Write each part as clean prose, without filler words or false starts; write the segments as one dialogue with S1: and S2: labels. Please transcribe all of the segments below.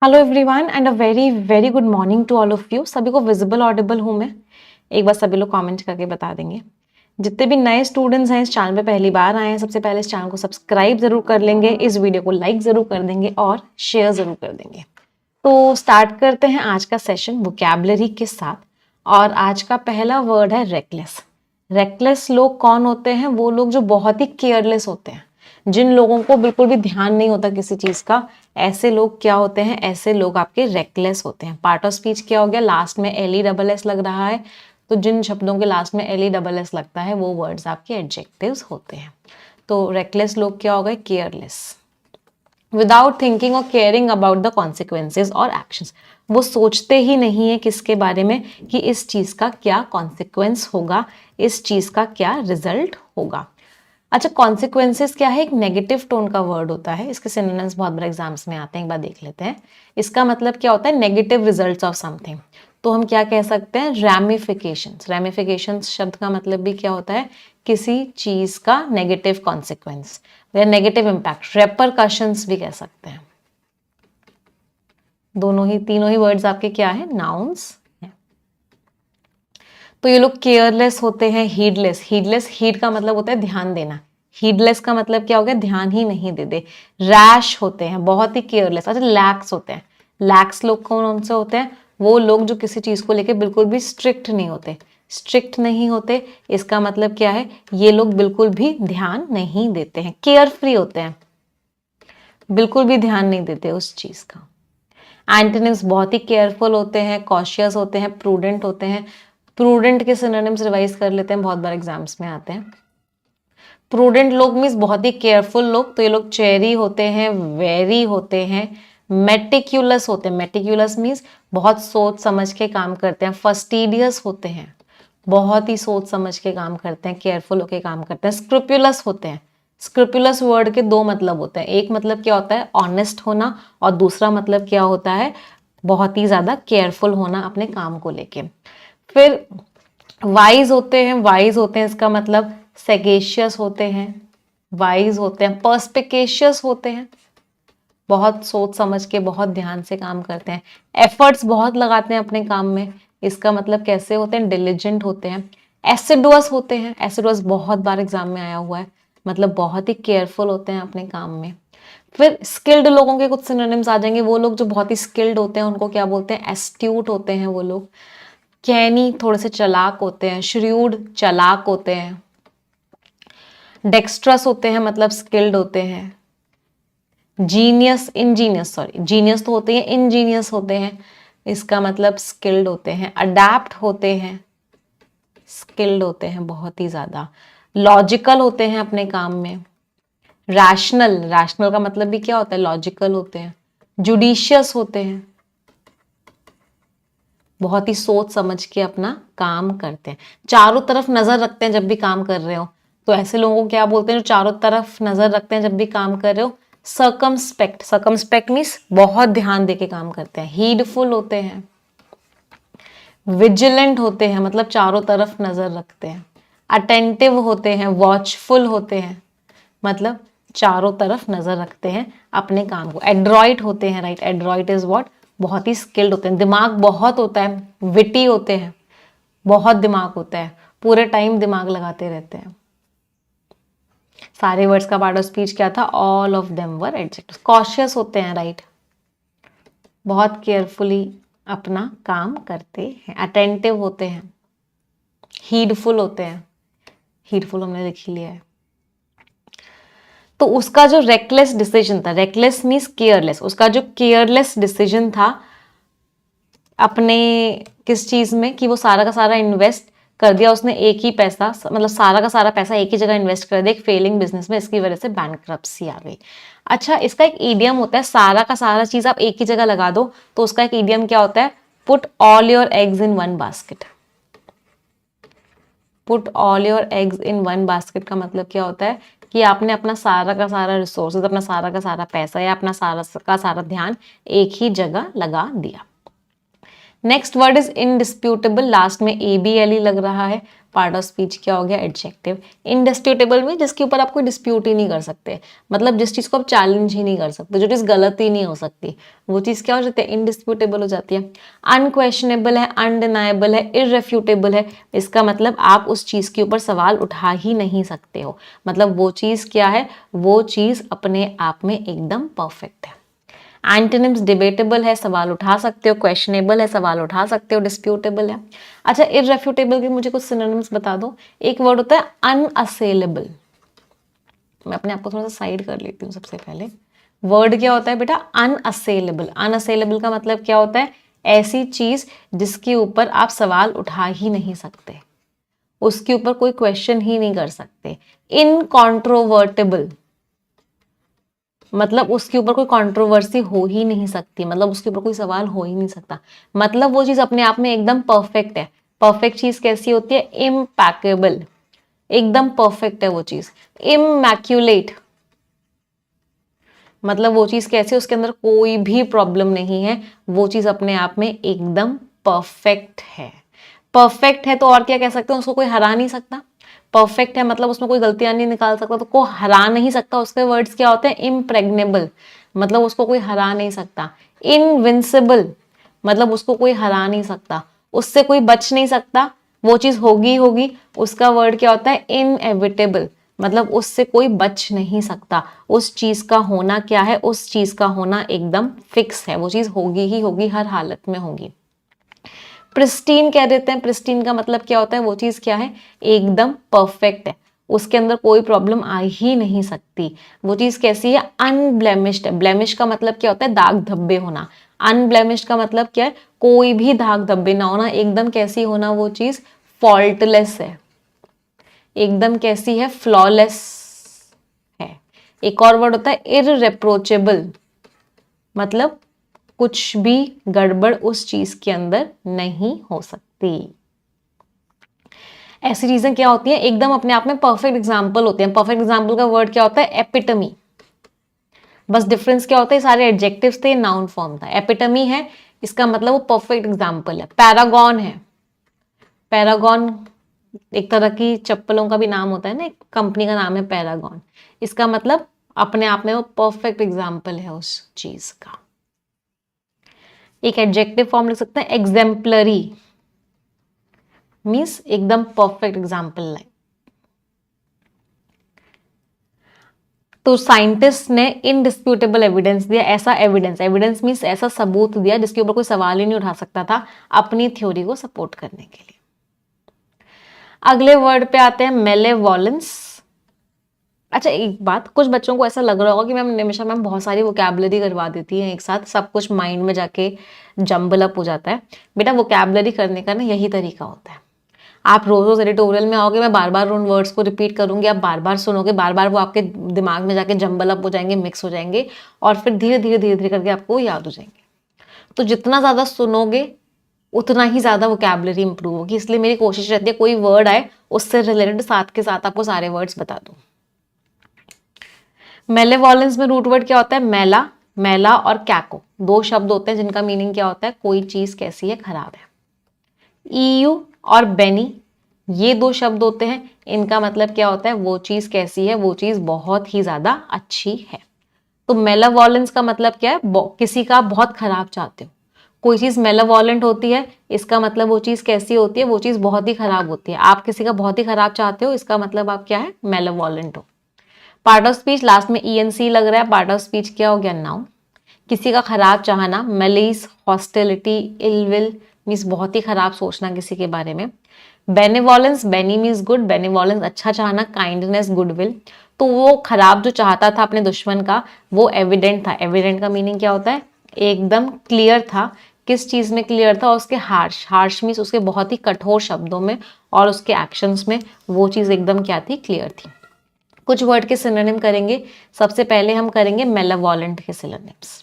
S1: Hello everyone and a very very good morning to all of you. सभी को visible Audible हूँ मैं? एक बार सभी लोग कमेंट करके बता देंगे। जितने भी नए स्टूडेंट्स हैं इस चैनल पे पहली बार आए हैं, सबसे पहले इस चैनल को सब्सक्राइब जरूर कर लेंगे, इस वीडियो को लाइक जरूर कर देंगे और शेयर जरूर कर देंगे। तो स्टार्ट करते हैं आज का सेशन वोकैबुलरी के साथ। और आज का पहला वर्ड है रेकलेस। रेकलेस लोग कौन होते हैं? वो लोग जो बहुत ही केयरलेस होते हैं, जिन लोगों को बिल्कुल भी ध्यान नहीं होता किसी चीज का, ऐसे लोग क्या होते हैं? ऐसे लोग आपके रेकलेस होते हैं। पार्ट ऑफ स्पीच क्या हो गया? लास्ट में LESS लग रहा है, तो जिन शब्दों के लास्ट में LESS लगता है वो वर्ड्स आपके एडजेक्टिव्स होते हैं। तो रेकलेस लोग क्या हो गए? केयरलेस। विदाउट थिंकिंग और केयरिंग अबाउट द कॉन्सिक्वेंसेज और एक्शंस। वो सोचते ही नहीं है किसके बारे में कि इस चीज का क्या कॉन्सिक्वेंस होगा, इस चीज का क्या रिजल्ट होगा। अच्छा, कॉन्सिक्वेंसेस क्या है? एक नेगेटिव टोन का वर्ड होता है। इसके सिनोनिम्स बहुत बार एग्जाम्स में आते हैं, एक बार देख लेते हैं। इसका मतलब क्या होता है? Negative results of something. तो हम क्या कह सकते हैं? रैमिफिकेशंस। रैमिफिकेशंस शब्द का मतलब भी क्या होता है? किसी चीज का नेगेटिव कॉन्सिक्वेंस या नेगेटिव इम्पैक्ट। रेपरकशंस भी कह सकते हैं। दोनों ही, तीनों ही वर्ड्स आपके क्या है? नाउन्स हैं। तो ये लोग केयरलेस होते हैं, हीडलेस। हीडलेस, हीड का मतलब होता है ध्यान देना। हीडलेस का मतलब क्या हो गया? ध्यान ही नहीं देते। रैश होते हैं, बहुत ही केयरलेस। अच्छा, लैक्स होते हैं। लैक्स लोग कौन से होते हैं? वो लोग जो किसी चीज को लेके बिल्कुल भी स्ट्रिक्ट नहीं होते। स्ट्रिक्ट नहीं होते, इसका मतलब क्या है? ये लोग बिल्कुल भी ध्यान नहीं देते हैं। केयर फ्री होते हैं, बिल्कुल भी ध्यान नहीं देते उस चीज का। एंटोनिम्स, बहुत ही केयरफुल होते हैं, कॉशियस होते हैं, प्रूडेंट होते हैं। प्रूडेंट के सिनोनिम्स रिवाइज कर लेते हैं, बहुत बार एग्जाम्स में आते हैं। प्रूडेंट लोग मीन्स बहुत ही केयरफुल लोग। तो ये लोग चेरी होते हैं, वेरी होते हैं, मेटिक्यूलस होते हैं। मेटिक्यूलस मीन्स बहुत सोच समझ के काम करते हैं। फस्टिडियस होते हैं, बहुत ही सोच समझ के काम करते हैं, केयरफुल होके काम करते हैं। स्क्रूपुलस होते हैं। स्क्रूपुलस वर्ड के दो मतलब होते हैं। एक मतलब क्या होता है? ऑनेस्ट होना, और दूसरा मतलब क्या होता है? बहुत ही ज्यादा केयरफुल होना अपने काम को लेके। फिर वाइज होते हैं। वाइज होते हैं इसका मतलब सेगेशियस होते हैं, वाइज होते हैं। पर्सपिकेशियस होते हैं, बहुत सोच समझ के बहुत ध्यान से काम करते हैं। एफर्ट्स बहुत लगाते हैं अपने काम में, इसका मतलब कैसे होते हैं? डिलिजेंट होते हैं। एसिडुअस होते हैं। एसिडुअस बहुत बार एग्जाम में आया हुआ है, मतलब बहुत ही केयरफुल होते हैं अपने काम में। फिर स्किल्ड लोगों के कुछ सिनोनिम्स आ जाएंगे। वो लोग जो बहुत ही स्किल्ड होते हैं उनको क्या बोलते हैं? एस्ट्यूट होते हैं वो लोग। कैनी, थोड़े से चालाक होते हैं। श्र्यूड, चालाक होते हैं। डेक्स्ट्रस होते हैं, मतलब स्किल्ड होते हैं। जीनियस, इंजीनियस, सॉरी जीनियस तो होते हैं, इंजीनियस होते हैं, इसका मतलब स्किल्ड होते हैं। अडेप्ट होते हैं, स्किल्ड होते हैं बहुत ही ज्यादा। लॉजिकल होते हैं अपने काम में। रैशनल, रैशनल का मतलब भी क्या होता है? लॉजिकल होते हैं। जुडिशियस होते हैं, बहुत ही सोच समझ के अपना काम करते हैं। चारों तरफ नजर रखते हैं जब भी काम कर रहे हो, तो ऐसे लोगों को क्या बोलते हैं? जो चारों तरफ नजर रखते हैं जब भी काम कर रहे हो। सर्कमस्पेक्ट, सर्कमस्पेक्ट मीन्स बहुत ध्यान देके काम करते हैं। हीडफुल होते हैं। विजिलेंट होते हैं, मतलब चारों तरफ नजर रखते हैं। अटेंटिव होते हैं, वॉचफुल होते हैं, मतलब चारों तरफ नजर रखते हैं अपने काम को। एड्रॉइट होते हैं, राइट? Adroit is what? बहुत ही स्किल्ड होते हैं। दिमाग बहुत होता है, विटी होते हैं, बहुत दिमाग होता है, पूरे टाइम दिमाग लगाते रहते हैं। सारे वर्ड्स का पार्ट ऑफ स्पीच क्या था? All of them were adjectives. Cautious होते हैं, राइट? बहुत केयरफुली अपना काम करते हैं। अटेंटिव होते हैं। हीडफुल होते हैं, हीडफुल हमने लिख लिया है। तो उसका जो रेकलेस डिसीजन था, रेकलेस मीन्स केयरलेस, उसका जो केयरलेस डिसीजन था अपने किस चीज में, कि वो सारा का सारा इन्वेस्ट कर दिया उसने एक ही पैसा, मतलब सारा का सारा पैसा एक ही जगह इन्वेस्ट कर दिया एक फेलिंग बिजनेस में, इसकी वजह से बैंकरप्सी आ गई। अच्छा, इसका एक ईडियम होता है, सारा का सारा चीज आप एक ही जगह लगा दो, तो उसका एक ईडियम क्या होता है? Put all your eggs in one basket. Put all your eggs in one basket का मतलब क्या होता है? कि आपने अपना सारा का सारा रिसोर्सेज, अपना सारा का सारा पैसा या अपना सारा का सारा ध्यान एक ही जगह लगा दिया। नेक्स्ट वर्ड इज इनडिस्प्यूटेबल, लास्ट में ABLE लग रहा है, पार्ट ऑफ स्पीच क्या हो गया, एडजेक्टिव। इनडिस्प्यूटेबल में जिसके ऊपर आप कोई डिस्प्यूट ही नहीं कर सकते, मतलब जिस चीज को आप चैलेंज ही नहीं कर सकते, जो चीज गलत ही नहीं हो सकती, वो चीज क्या हो जाती है, इनडिस्प्यूटेबल हो जाती है। अनक्वेश्चनेबल है, अनडिनाएबल है, इररेफ्यूटेबल है, इसका मतलब आप उस चीज के ऊपर सवाल उठा ही नहीं सकते हो, मतलब वो चीज क्या है, वो चीज अपने आप में एकदम परफेक्ट है। एंटोनिम्स डिबेटेबल है, सवाल उठा सकते हो, क्वेश्चनेबल है, सवाल उठा सकते हो, डिस्प्यूटेबल है। अच्छा, इररेफ्यूटेबल के मुझे कुछ सिनोनिम्स बता दो। एक वर्ड होता है अनअसेलेबल, मैं अपने आप को थोड़ा सा साइड कर लेती हूँ सबसे पहले। वर्ड क्या होता है बेटा, अनअसेलेबल। अनअसेलेबल का मतलब क्या होता है, ऐसी चीज जिसके ऊपर आप सवाल उठा ही नहीं सकते, उसके ऊपर कोई क्वेश्चन ही नहीं कर सकते। इनकॉन्ट्रोवर्टेबल मतलब उसके ऊपर कोई कंट्रोवर्सी हो ही नहीं सकती, मतलब उसके ऊपर कोई सवाल हो ही नहीं सकता, मतलब वो चीज अपने आप में एकदम परफेक्ट है। परफेक्ट चीज कैसी होती है, इम्पैकेबल, एकदम परफेक्ट है वो चीज। इमैक्यूलेट मतलब वो चीज कैसी है, उसके अंदर कोई भी प्रॉब्लम नहीं है, वो चीज अपने आप में एकदम परफेक्ट है। परफेक्ट है तो और क्या कह सकते हैं, उसको कोई हरा नहीं सकता। परफेक्ट है मतलब उसमें कोई गलतियां नहीं निकाल सकता, तो को हरा नहीं सकता। उसके वर्ड्स क्या होते हैं, इम्प्रेग्नेबल मतलब उसको कोई हरा नहीं सकता। इनविंसिबल मतलब उसको कोई हरा नहीं सकता, उससे कोई बच नहीं सकता, वो चीज होगी होगी। उसका वर्ड क्या होता है, इनएविटेबल मतलब उससे कोई बच नहीं सकता, उस चीज का होना क्या है, उस चीज का होना एकदम फिक्स है, वो चीज होगी ही होगी, हर हालत में होगी। प्रिस्टीन कह देते हैं, प्रिस्टीन का मतलब क्या होता है, वो चीज क्या है, एकदम परफेक्ट है, उसके अंदर कोई प्रॉब्लम आ ही नहीं सकती। वो चीज कैसी है, अनब्लेमिश्ड है। ब्लेमिश का मतलब क्या होता है, दाग धब्बे होना। अनब्लेमिश्ड का मतलब क्या है, कोई भी दाग धब्बे ना होना, एकदम कैसी होना वो चीज, फॉल्टलेस है, एकदम कैसी है, फ्लॉलेस है। एक और वर्ड होता है इररेप्रोचेबल मतलब कुछ भी गड़बड़ उस चीज के अंदर नहीं हो सकती। ऐसी चीजें क्या होती हैं, एकदम अपने आप में परफेक्ट एग्जाम्पल होते हैं। परफेक्ट एग्जाम्पल का वर्ड क्या होता है, एपिटमी। बस डिफरेंस क्या होता है, सारे एडजेक्टिव्स थे, नाउन फॉर्म था। एपिटमी है, इसका मतलब वो परफेक्ट एग्जाम्पल है। पैरागॉन है, पैरागॉन एक तरह की चप्पलों का भी नाम होता है ना, एक कंपनी का नाम है पैरागॉन। इसका मतलब अपने आप में वो परफेक्ट एग्जाम्पल है उस चीज का। एक एडजेक्टिव फॉर्म लिख सकते हैं, एग्जेम्पलरी मीन्स एकदम परफेक्ट एग्जाम्पल लाइक। तो साइंटिस्ट ने इनडिस्प्यूटेबल एविडेंस दिया, ऐसा एविडेंस, एविडेंस मीन्स ऐसा सबूत दिया जिसके ऊपर कोई सवाल ही नहीं उठा सकता था, अपनी थ्योरी को सपोर्ट करने के लिए। अगले वर्ड पे आते हैं, मेलेवोलेंस। अच्छा एक बात, कुछ बच्चों को ऐसा लग रहा होगा कि मैम निमिषा मैम बहुत सारी वोकैबुलरी करवा देती है एक साथ, सब कुछ माइंड में जाके जम्बल अप हो जाता है। बेटा वोकैबुलरी करने का ना यही तरीका होता है। आप रोज रोज एडिटोरियल में आओगे, मैं बार बार उन वर्ड्स को रिपीट करूंगी, आप बार बार सुनोगे, बार बार वो आपके दिमाग में जाके जम्बल अप हो जाएंगे, मिक्स हो जाएंगे, और फिर धीरे धीरे धीरे धीरे करके आपको याद हो जाएंगे। तो जितना ज्यादा सुनोगे उतना ही ज्यादा वोकैबुलरी इंप्रूव होगी। इसलिए मेरी कोशिश रहती है कोई वर्ड आए उससे रिलेटेड साथ के साथ आपको सारे वर्ड्स बता दूं। मेलेवोलेंस में रूट वर्ड क्या होता है, मेला, मेला और कैको, दो शब्द होते हैं जिनका मीनिंग क्या होता है, कोई चीज कैसी है, खराब है। ईयू और बेनी ये दो शब्द होते हैं, इनका मतलब क्या होता है, वो चीज कैसी है, वो चीज बहुत ही ज्यादा अच्छी है। तो मेलावोलेंस का मतलब क्या है, किसी का बहुत खराब चाहते हो, कोई चीज मेलावोलेंट होती है, इसका मतलब वो चीज कैसी होती है, वो चीज बहुत ही खराब होती है। आप किसी का बहुत ही खराब चाहते हो, इसका मतलब आप क्या है, मेलावोलेंट हो। पार्ट ऑफ स्पीच लास्ट में ENC लग रहा है, पार्ट ऑफ स्पीच क्या हो गया, नाउन। किसी का खराब चाहना, मेलिस, हॉस्टिलिटी, इलविल मीन्स बहुत ही खराब सोचना किसी के बारे में। Benevolence, bene means good, benevolence अच्छा चाहना, काइंडनेस, गुडविल। तो वो खराब जो चाहता था अपने दुश्मन का, वो एविडेंट था। एविडेंट का मीनिंग क्या होता है, एकदम क्लियर था। किस चीज में क्लियर था, उसके हार्श, हार्श मीन्स उसके बहुत ही कठोर शब्दों में, और उसके एक्शंस में वो चीज एकदम क्या थी, क्लियर थी। कुछ वर्ड के सिनोनिम करेंगे। सबसे पहले हम करेंगे मेलावोलेंट के सिनोनिम्स।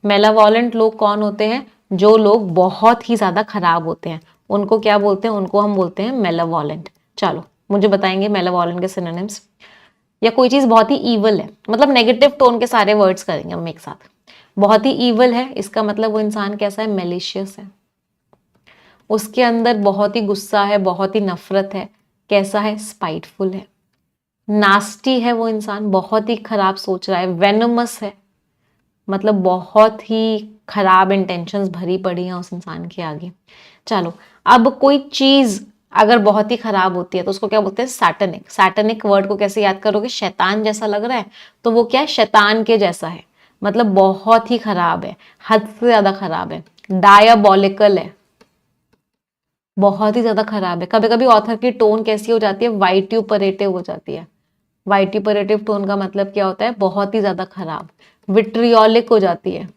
S1: मेलावोलेंट लोग कौन होते हैं, जो लोग बहुत ही ज्यादा खराब होते हैं, उनको क्या बोलते हैं, उनको हम बोलते हैं मेलावोलेंट। चलो मुझे बताएंगे मेलावोलेंट के सिनोनिम्स। या कोई चीज बहुत ही ईवल है, मतलब नेगेटिव टोन के सारे वर्ड्स करेंगे हम एक साथ। बहुत ही ईवल है, इसका मतलब वो इंसान कैसा है, मेलिशियस है। उसके अंदर बहुत ही गुस्सा है, बहुत ही नफरत है। कैसा है? स्पाइटफुल है, नास्टी है वो इंसान, बहुत ही खराब सोच रहा है। वेनमस है, मतलब बहुत ही खराब इंटेंशंस भरी पड़ी हैं उस इंसान के आगे। चलो, अब कोई चीज अगर बहुत ही खराब होती है तो उसको क्या बोलते हैं? सैटनिक। सैटनिक वर्ड को कैसे याद करोगे? शैतान जैसा लग रहा है तो वो क्या है? शैतान के जैसा है, मतलब बहुत ही खराब है, हद से ज्यादा खराब है। डायबॉलिकल है, बहुत ही ज्यादा खराब है। कभी कभी ऑथर की टोन कैसी हो जाती है? वाइट्यूपरेटिव हो जाती है। वाइट्यूपरेटिव टोन का मतलब क्या होता है? बहुत ही ज्यादा खराब। विट्रियोलिक हो जाती है,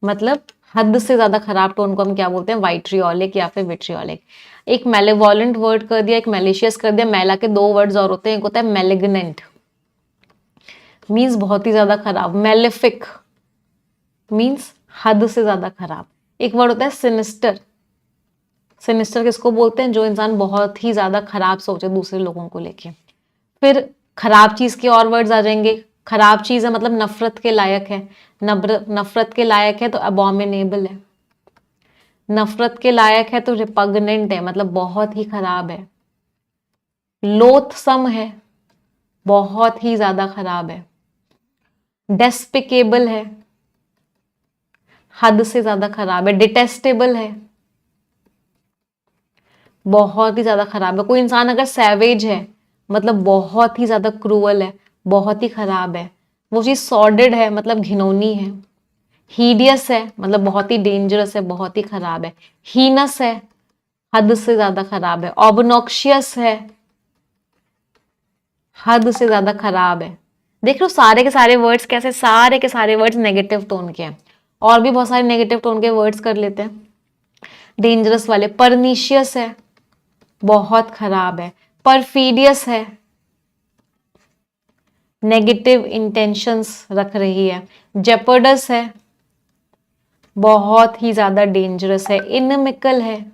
S1: मतलब हद से ज्यादा खराब टोन को हम क्या बोलते हैं? वाइट्रियोलिक या फिर विट्रियोलिक। एक मेलेवोलेंट वर्ड कर दिया, एक मेलिशियस कर दिया। मेला के दो वर्ड्स और होते हैं, एक होता है मेलिग्नेंट, मीन्स बहुत ही ज्यादा खराब। मेलेफिक मीन्स हद से ज्यादा खराब। एक वर्ड होता है सिनिस्टर। सिनिस्टर किसको बोलते हैं? जो इंसान बहुत ही ज्यादा खराब सोचे दूसरे लोगों को लेके। फिर खराब चीज के और वर्ड्स आ जाएंगे। खराब चीज है मतलब नफरत के लायक है। नफरत के लायक है तो अबॉमिनेबल है। नफरत के लायक है तो रिपग्नेंट है, मतलब बहुत ही खराब है। लोथसम है, बहुत ही ज्यादा खराब है। डेस्पिकेबल है, हद से ज्यादा खराब है। डिटेस्टेबल है, बहुत ही ज्यादा खराब है। कोई इंसान अगर सैवेज है मतलब बहुत ही ज्यादा क्रूअल है, बहुत ही खराब है। वो चीज सॉर्डेड है, मतलब घिनौनी है। हीडियस है, मतलब बहुत ही डेंजरस है, बहुत ही खराब है। हीनस है, हद से ज्यादा खराब है। ऑबनॉक्शियस है, हद से ज्यादा खराब है। देख लो सारे के सारे वर्ड्स कैसे, सारे के सारे वर्ड्स नेगेटिव टोन के हैं। और भी बहुत सारे नेगेटिव टोन के वर्ड्स कर लेते हैं डेंजरस वाले। परनीशियस है, बहुत खराब है। परफीडियस है, नेगेटिव इंटेंशंस रख रही है। जेपर्डस है, बहुत ही ज्यादा डेंजरस है। इनमिकल है,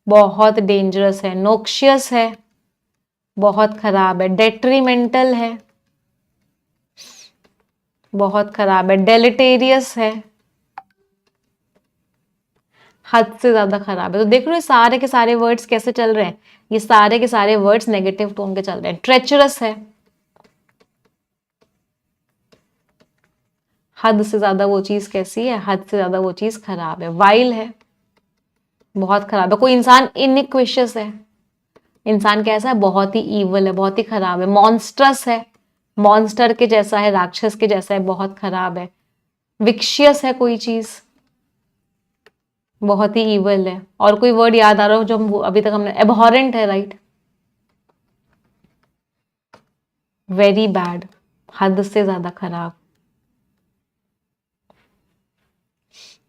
S1: बहुत डेंजरस है। नोक्शियस है, बहुत खराब है। डेट्रीमेंटल है, बहुत खराब है। डेलिटेरियस है, हद से ज्यादा खराब है। तो देख लो ये सारे के सारे वर्ड्स कैसे चल रहे हैं? ये सारे के सारे वर्ड्स नेगेटिव टोन के चल रहे हैं। ट्रेचरस है, हद से ज्यादा वो चीज कैसी है? हद से ज्यादा वो चीज खराब है। वाइल है, बहुत खराब है। कोई इंसान इनइक्विशियस है, इंसान कैसा है? बहुत ही ईवल है, बहुत ही खराब है। मॉन्स्ट्रस है, मॉन्स्टर के जैसा है, राक्षस के जैसा है, बहुत खराब है। विक्शियस है कोई चीज, बहुत ही ईवल है। और कोई वर्ड याद आ रहा हो जो हम अभी तक हमने? एबहॉरेंट है, राइट, वेरी बैड, हद से ज्यादा खराब।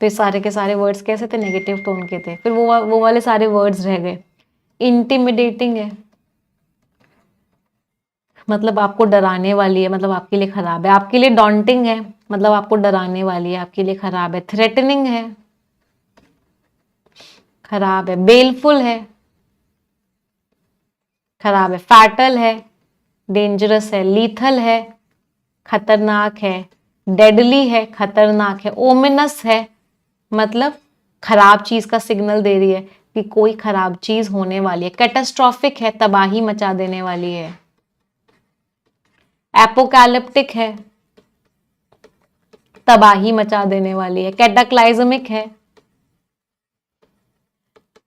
S1: तो ये सारे के सारे वर्ड्स कैसे थे? नेगेटिव टोन के थे। फिर वो वाले सारे वर्ड्स रह गए। इंटिमिडेटिंग है, मतलब आपको डराने वाली है, मतलब आपके लिए खराब है। आपके लिए डॉन्टिंग है, मतलब आपको डराने वाली है, आपके लिए खराब है। थ्रेटनिंग है, खराब है। बेलफुल है, खराब है। फैटल है, डेंजरस है। लीथल है, खतरनाक है। डेडली है, खतरनाक है। ओमिनस है, मतलब खराब चीज का सिग्नल दे रही है कि कोई खराब चीज होने वाली है। कैटास्ट्रॉफिक है, तबाही मचा देने वाली है। एपोकैलिप्टिक है, तबाही मचा देने वाली है। कैटाक्लाइजमिक है,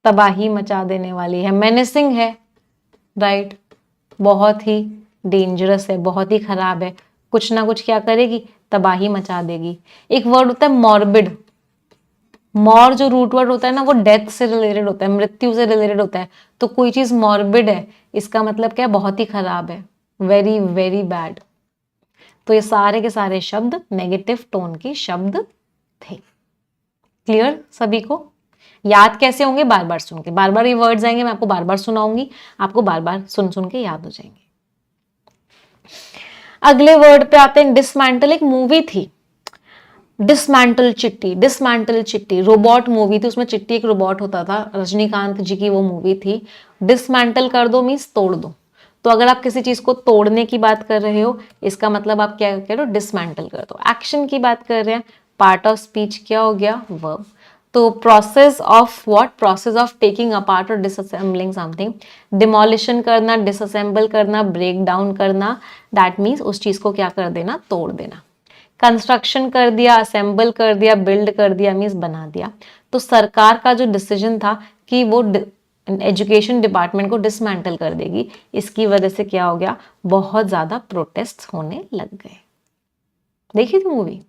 S1: तबाही मचा देने वाली है। मेनेसिंग है, राइट, बहुत ही डेंजरस है, बहुत ही खराब है। कुछ ना कुछ क्या करेगी? तबाही मचा देगी। एक वर्ड होता है मॉर्बिड। मॉर जो रूट वर्ड होता है ना, वो डेथ से रिलेटेड होता है, मृत्यु से रिलेटेड होता है। तो कोई चीज मॉर्बिड है, इसका मतलब क्या है? बहुत ही खराब है, वेरी वेरी बैड। तो ये सारे के सारे शब्द नेगेटिव टोन के शब्द थे। क्लियर सभी को? याद कैसे होंगे? बार बार सुन के, बार बार ये वर्ड्स आएंगे, मैं आपको बार बार सुनाऊंगी, आपको बार बार सुन सुन के याद हो जाएंगे। अगले वर्ड पे आते हैं, डिसमेंटल। एक मूवी थी डिसमेंटल चिट्टी। डिसमेंटल चिट्टी रोबोट मूवी थी, उसमें चिट्टी एक रोबोट होता था, रजनीकांत जी की वो मूवी थी। डिसमेंटल कर दो मीन्स तोड़ दो। तो अगर आप किसी चीज को तोड़ने की बात कर रहे हो, इसका मतलब आप क्या कह रहे हो? डिसमेंटल कर दो। एक्शन की बात कर रहे हैं, पार्ट ऑफ स्पीच क्या हो गया? वर्ब। तो process of what, process of taking apart और डिसअसेंबलिंग समथिंग, डिमोलिशन करना, डिसअसेंबल करना, ब्रेक डाउन करना, दैट मीन्स उस चीज को क्या कर देना, तोड़ देना। कंस्ट्रक्शन कर दिया, असेंबल कर दिया, बिल्ड कर दिया मीन्स बना दिया। तो सरकार का जो डिसीजन था कि वो एजुकेशन डिपार्टमेंट को डिसमेंटल कर देगी, इसकी वजह से क्या हो गया, बहुत ज्यादा प्रोटेस्ट होने लग गए। देखी थी मूवी?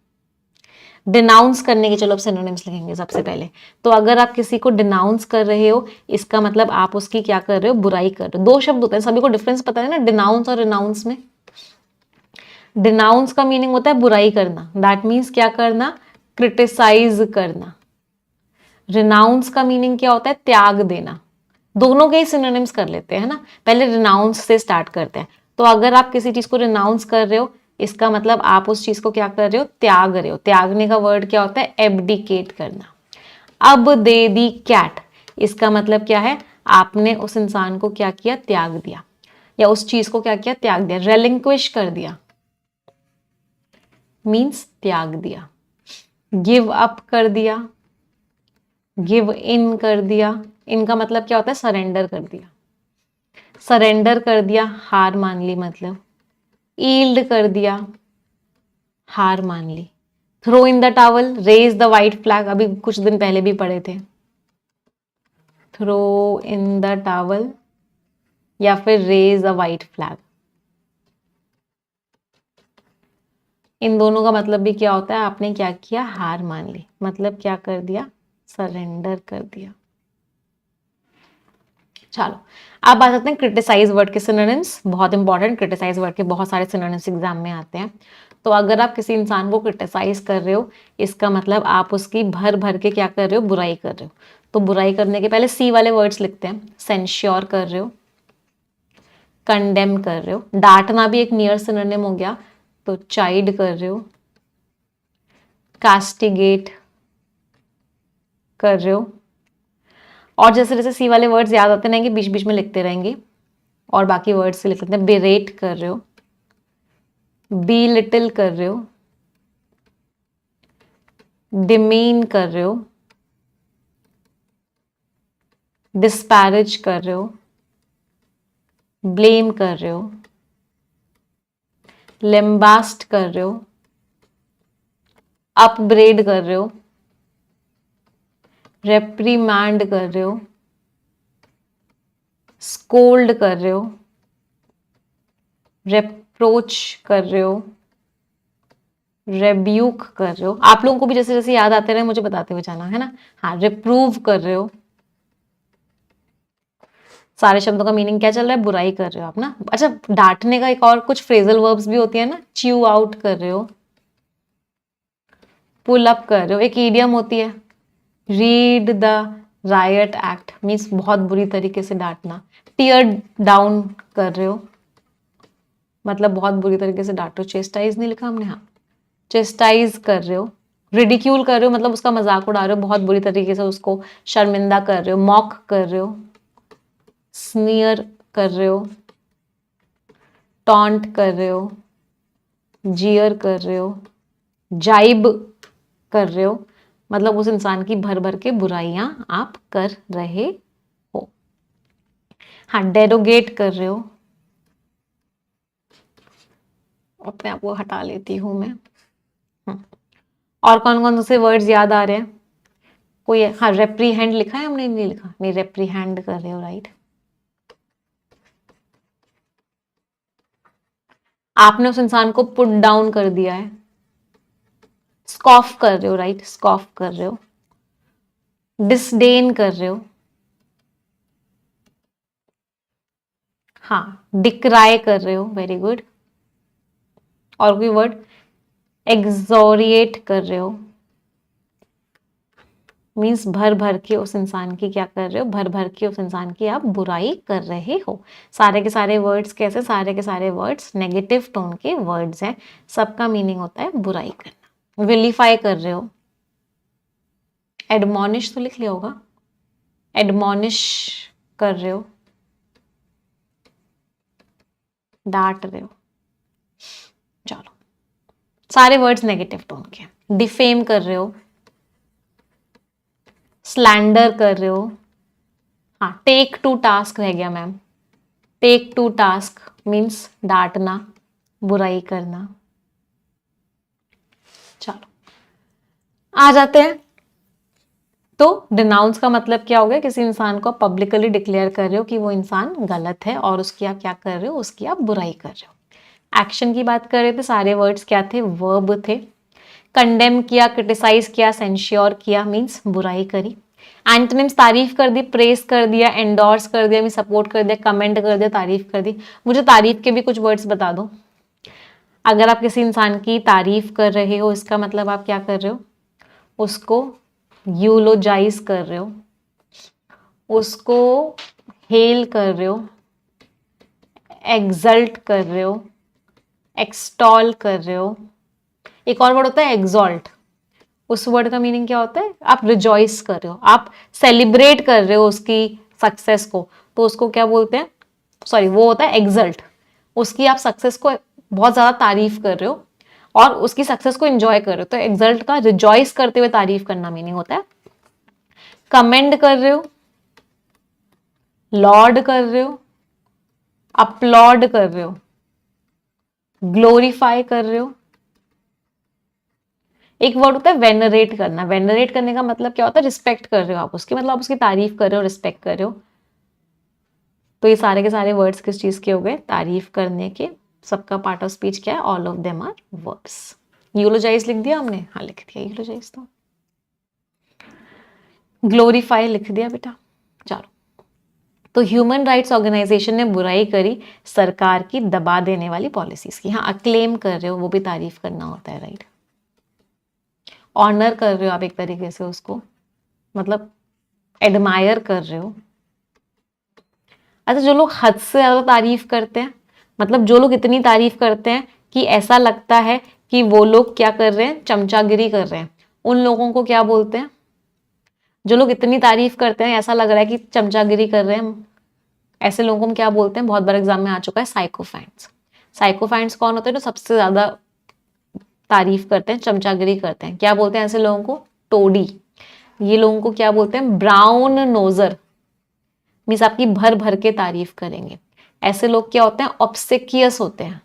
S1: डिनाउंस करने के, चलो अब सिनोनिम्स लिखेंगे सबसे पहले। तो अगर आप किसी को डिनाउंस कर रहे हो, इसका मतलब आप उसकी क्या कर रहे हो, बुराई कर रहे हो। दो शब्द होते हैं, सभी को डिफरेंस पता है ना डिनाउंस और रिनाउंस में। डिनाउंस का मीनिंग होता है बुराई करना, दैट मीन्स क्या करना, क्रिटिसाइज करना। रिनाउंस का मीनिंग क्या होता है, त्याग देना। दोनों के ही सिनोनिम्स कर लेते हैं ना, पहले रिनाउंस से स्टार्ट करते हैं। तो अगर आप किसी चीज को रिनाउंस कर रहे हो, इसका मतलब आप उस चीज को क्या कर रहे हो, त्याग रहे हो। त्यागने का वर्ड क्या होता है, एब्डिकेट करना। अब दे दी कैट, इसका मतलब क्या है, आपने उस इंसान को क्या किया, त्याग दिया, या उस चीज को क्या किया, त्याग दिया। रेलिंक्विश कर दिया मीन्स त्याग दिया। गिव अप कर दिया, गिव इन कर दिया, इनका मतलब क्या होता है, सरेंडर कर दिया। सरेंडर कर दिया, हार मान ली मतलब। ईल्ड कर दिया, हार मान ली। Throw in the towel, raise the white flag, अभी कुछ दिन पहले भी पढ़े थे। थ्रो इन द टॉवल या फिर रेज अ व्हाइट फ्लैग, इन दोनों का मतलब भी क्या होता है, आपने क्या किया, हार मान ली, मतलब क्या कर दिया, सरेंडर कर दिया। चलो अब बात करते हैं क्रिटिसाइज वर्ड के सिनोनिम्स। बहुत इंपॉर्टेंट, क्रिटिसाइज वर्ड के बहुत सारे सिनोनिम्स एग्जाम में आते हैं। तो अगर आप किसी इंसान को क्रिटिसाइज कर रहे हो, इसका मतलब आप उसकी भर भर के क्या कर रहे हो, बुराई कर रहे हो। तो बुराई करने के पहले सी वाले वर्ड्स लिखते हैं। सेंश्योर कर रहे हो, कंडेम कर रहे हो, डांटना भी एक नियर सिनोनिम हो गया, तो चाइड कर रहे हो, कास्टिगेट कर रहे हो। और जैसे जैसे सी वाले वर्ड्स याद आते रहेंगे, बीच बीच में लिखते रहेंगे और बाकी वर्ड्स से लिख लेते हैं। बेरेट कर रहे हो, बी लिटिल कर रहे हो, डिमीन कर रहे हो, डिस्पैरेज कर रहे हो, ब्लेम कर रहे हो, लेम्बास्ट कर रहे हो, अपब्रेड कर रहे हो, रेप्रीमैंड कर रहे हो, स्कोल्ड कर रहे हो, रेप्रोच कर रहे हो, रेब्यूक कर रहे हो। आप लोगों को भी जैसे जैसे याद आते रहे मुझे बताते हुए जाना है ना। हाँ, रिप्रूव कर रहे हो। सारे शब्दों का मीनिंग क्या चल रहा है, बुराई कर रहे हो आप ना। अच्छा, डांटने का एक और कुछ फ्रेजल वर्ब्स भी होती है ना, च्यू आउट कर रहे हो, पुल अप कर रहे हो। एक ईडियम होती है, read the right act, means बहुत बुरी तरीके से डांटना। टीयर डाउन कर रहे हो, मतलब बहुत बुरी तरीके से डांटो। चेस्टाइज नहीं लिखा हमने, हाँ, चेस्टाइज कर रहे हो। रिडिक्यूल कर रहे हो, मतलब उसका मजाक उड़ा रहे हो, बहुत बुरी तरीके से उसको शर्मिंदा कर रहे हो। मॉक कर रहे हो, स्नीयर कर रहे हो, टॉन्ट कर रहे हो, जियर कर रहे हो, जाइब कर रहे हो, मतलब उस इंसान की भर भर के बुराइयां आप कर रहे हो। हाँ, डेरोगेट कर रहे हो, अपने आप को हटा लेती हूं मैं। और कौन कौन से वर्ड्स याद आ रहे हैं कोई? हाँ, रेप्रीहेंड लिखा है हमने, नहीं लिखा, नहीं, रेप्रीहेंड कर रहे हो, राइट। आपने उस इंसान को पुट डाउन कर दिया है। स्कॉफ कर रहे हो, राइट, स्कॉफ कर रहे हो। डिसडेन कर रहे हो, हाँ, डिक्राई कर रहे हो, वेरी गुड। और कोई वर्ड? एक्सोरिएट कर रहे हो, मीन्स भर भर के उस इंसान की क्या कर रहे हो, भर भर के उस इंसान की आप बुराई कर रहे हो। सारे के सारे वर्ड्स कैसे, सारे के सारे वर्ड्स नेगेटिव टोन के वर्ड्स हैं, सबका मीनिंग होता है बुराई करना। विलीफाई कर रहे हो, एडमोनिश तो लिख लिया होगा, एडमोनिश कर रहे हो, डांट रहे हो। चलो, सारे वर्ड्स नेगेटिव टोन के। डिफेम कर रहे हो, स्लैंडर कर रहे हो। हाँ, टेक टू टास्क रह गया मैम। टेक टू टास्क मीन्स डांटना, बुराई करना। चलो आ जाते हैं। तो डिनाउंस का मतलब क्या हो गया, किसी इंसान को पब्लिकली डिक्लेयर कर रहे हो कि वो इंसान गलत है और उसकी आप क्या कर रहे हो, उसकी आप बुराई कर रहे हो। एक्शन की बात कर रहे थे, सारे वर्ड्स क्या थे, वर्ब थे। कंडेम किया, क्रिटिसाइज किया, सेंश्योर किया मीन्स बुराई करी। एंटोनिम्स तारीफ कर दी, प्रेस कर दिया, एंडोर्स कर दिया, सपोर्ट कर दिया, कमेंट कर दिया, तारीफ कर दी। मुझे तारीफ के भी कुछ वर्ड्स बता दो। अगर आप किसी इंसान की तारीफ कर रहे हो, इसका मतलब आप क्या कर रहे हो, उसको यूलोजाइज कर रहे हो, उसको हेल कर रहे हो, एग्जल्ट कर रहे हो, एक्सटॉल कर रहे हो। एक और वर्ड होता है एग्जॉल्ट। उस वर्ड का मीनिंग क्या होता है, आप रिजॉइस कर रहे हो, आप सेलिब्रेट कर रहे हो उसकी सक्सेस को, तो उसको क्या बोलते हैं, सॉरी वो होता है एग्जल्ट। उसकी आप सक्सेस को बहुत ज्यादा तारीफ कर रहे हो और उसकी सक्सेस को एंजॉय कर रहे हो, तो एग्जल्ट का रिजॉइस करते हुए तारीफ करना मीनिंग होता है। कमेंड कर रहे हो, लॉर्ड कर रहे हो, अपलॉड कर रहे हो, ग्लोरीफाई कर रहे हो। एक वर्ड होता है वेनरेट करना। वेनरेट करने का मतलब क्या होता है, रिस्पेक्ट कर रहे हो आप उसकी, मतलब आप उसकी तारीफ कर रहे हो, रिस्पेक्ट कर रहे हो। तो ये सारे के सारे वर्ड्स किस चीज के हो गए, तारीफ करने के। सबका पार्ट ऑफ स्पीच क्या है, all of them are verbs. Eulogise लिख दिया हमने, हाँ लिख दिया यूलोजाइज। तो ग्लोरीफाई लिख दिया बेटा। चलो, तो ह्यूमन राइट्स ऑर्गेनाइजेशन ने बुराई करी सरकार की दबा देने वाली पॉलिसीज की। हाँ, अक्लेम कर रहे हो, वो भी तारीफ करना होता है, राइट। ऑनर कर रहे हो आप एक तरीके से उसको, मतलब एडमायर कर रहे हो। अच्छा, जो लोग हद से ज्यादा तारीफ करते हैं, मतलब जो लोग इतनी तारीफ करते हैं कि ऐसा लगता है कि वो लोग क्या कर रहे हैं, चमचागिरी कर रहे हैं, उन लोगों को क्या बोलते हैं। जो लोग इतनी तारीफ करते हैं, ऐसा लग रहा है कि चमचागिरी कर रहे हैं, ऐसे लोगों को हम क्या बोलते हैं, बहुत बार एग्जाम में आ चुका है, साइकोफैंट्स। साइकोफैंट्स कौन होते हैं, जो सबसे ज्यादा तारीफ करते हैं, चमचागिरी करते हैं, क्या बोलते हैं ऐसे लोगों को, टोडी। ये लोगों को क्या बोलते हैं, ब्राउन नोजर, मीन्स आपकी भर भर के तारीफ करेंगे। ऐसे लोग क्या होते हैं, ऑब्सेकियस होते हैं।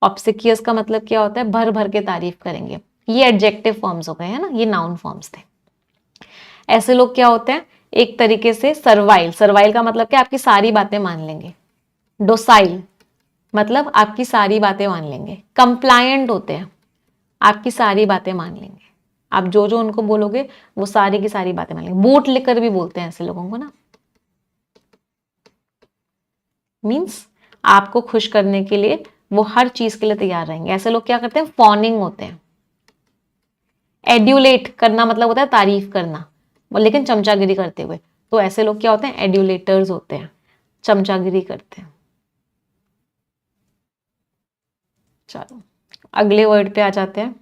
S1: ऑब्सेकियस का मतलब क्या होता है, भर भर के तारीफ करेंगे। ये एडजेक्टिव फॉर्म्स हो गए हैं ना, ये नाउन फॉर्म्स थे। ऐसे लोग क्या होते हैं, एक तरीके से सर्वाइल। सर्वाइल का मतलब क्या, आपकी सारी बातें मान लेंगे। डोसाइल मतलब आपकी सारी बातें मान लेंगे। कंप्लायंट होते हैं, आपकी सारी बातें मान लेंगे। आप जो जो उनको बोलोगे वो सारी की सारी बातें मान लेंगे। बूट लिकर भी बोलते हैं ऐसे लोगों को ना, मीन्स आपको खुश करने के लिए वो हर चीज के लिए तैयार रहेंगे। ऐसे लोग क्या करते हैं, फॉनिंग होते हैं। एड्यूलेट करना मतलब होता है तारीफ करना, लेकिन चमचागिरी करते हुए। तो ऐसे लोग क्या होते हैं, एड्यूलेटर्स होते हैं, चमचागिरी करते हैं। चलो अगले वर्ड पे आ जाते हैं।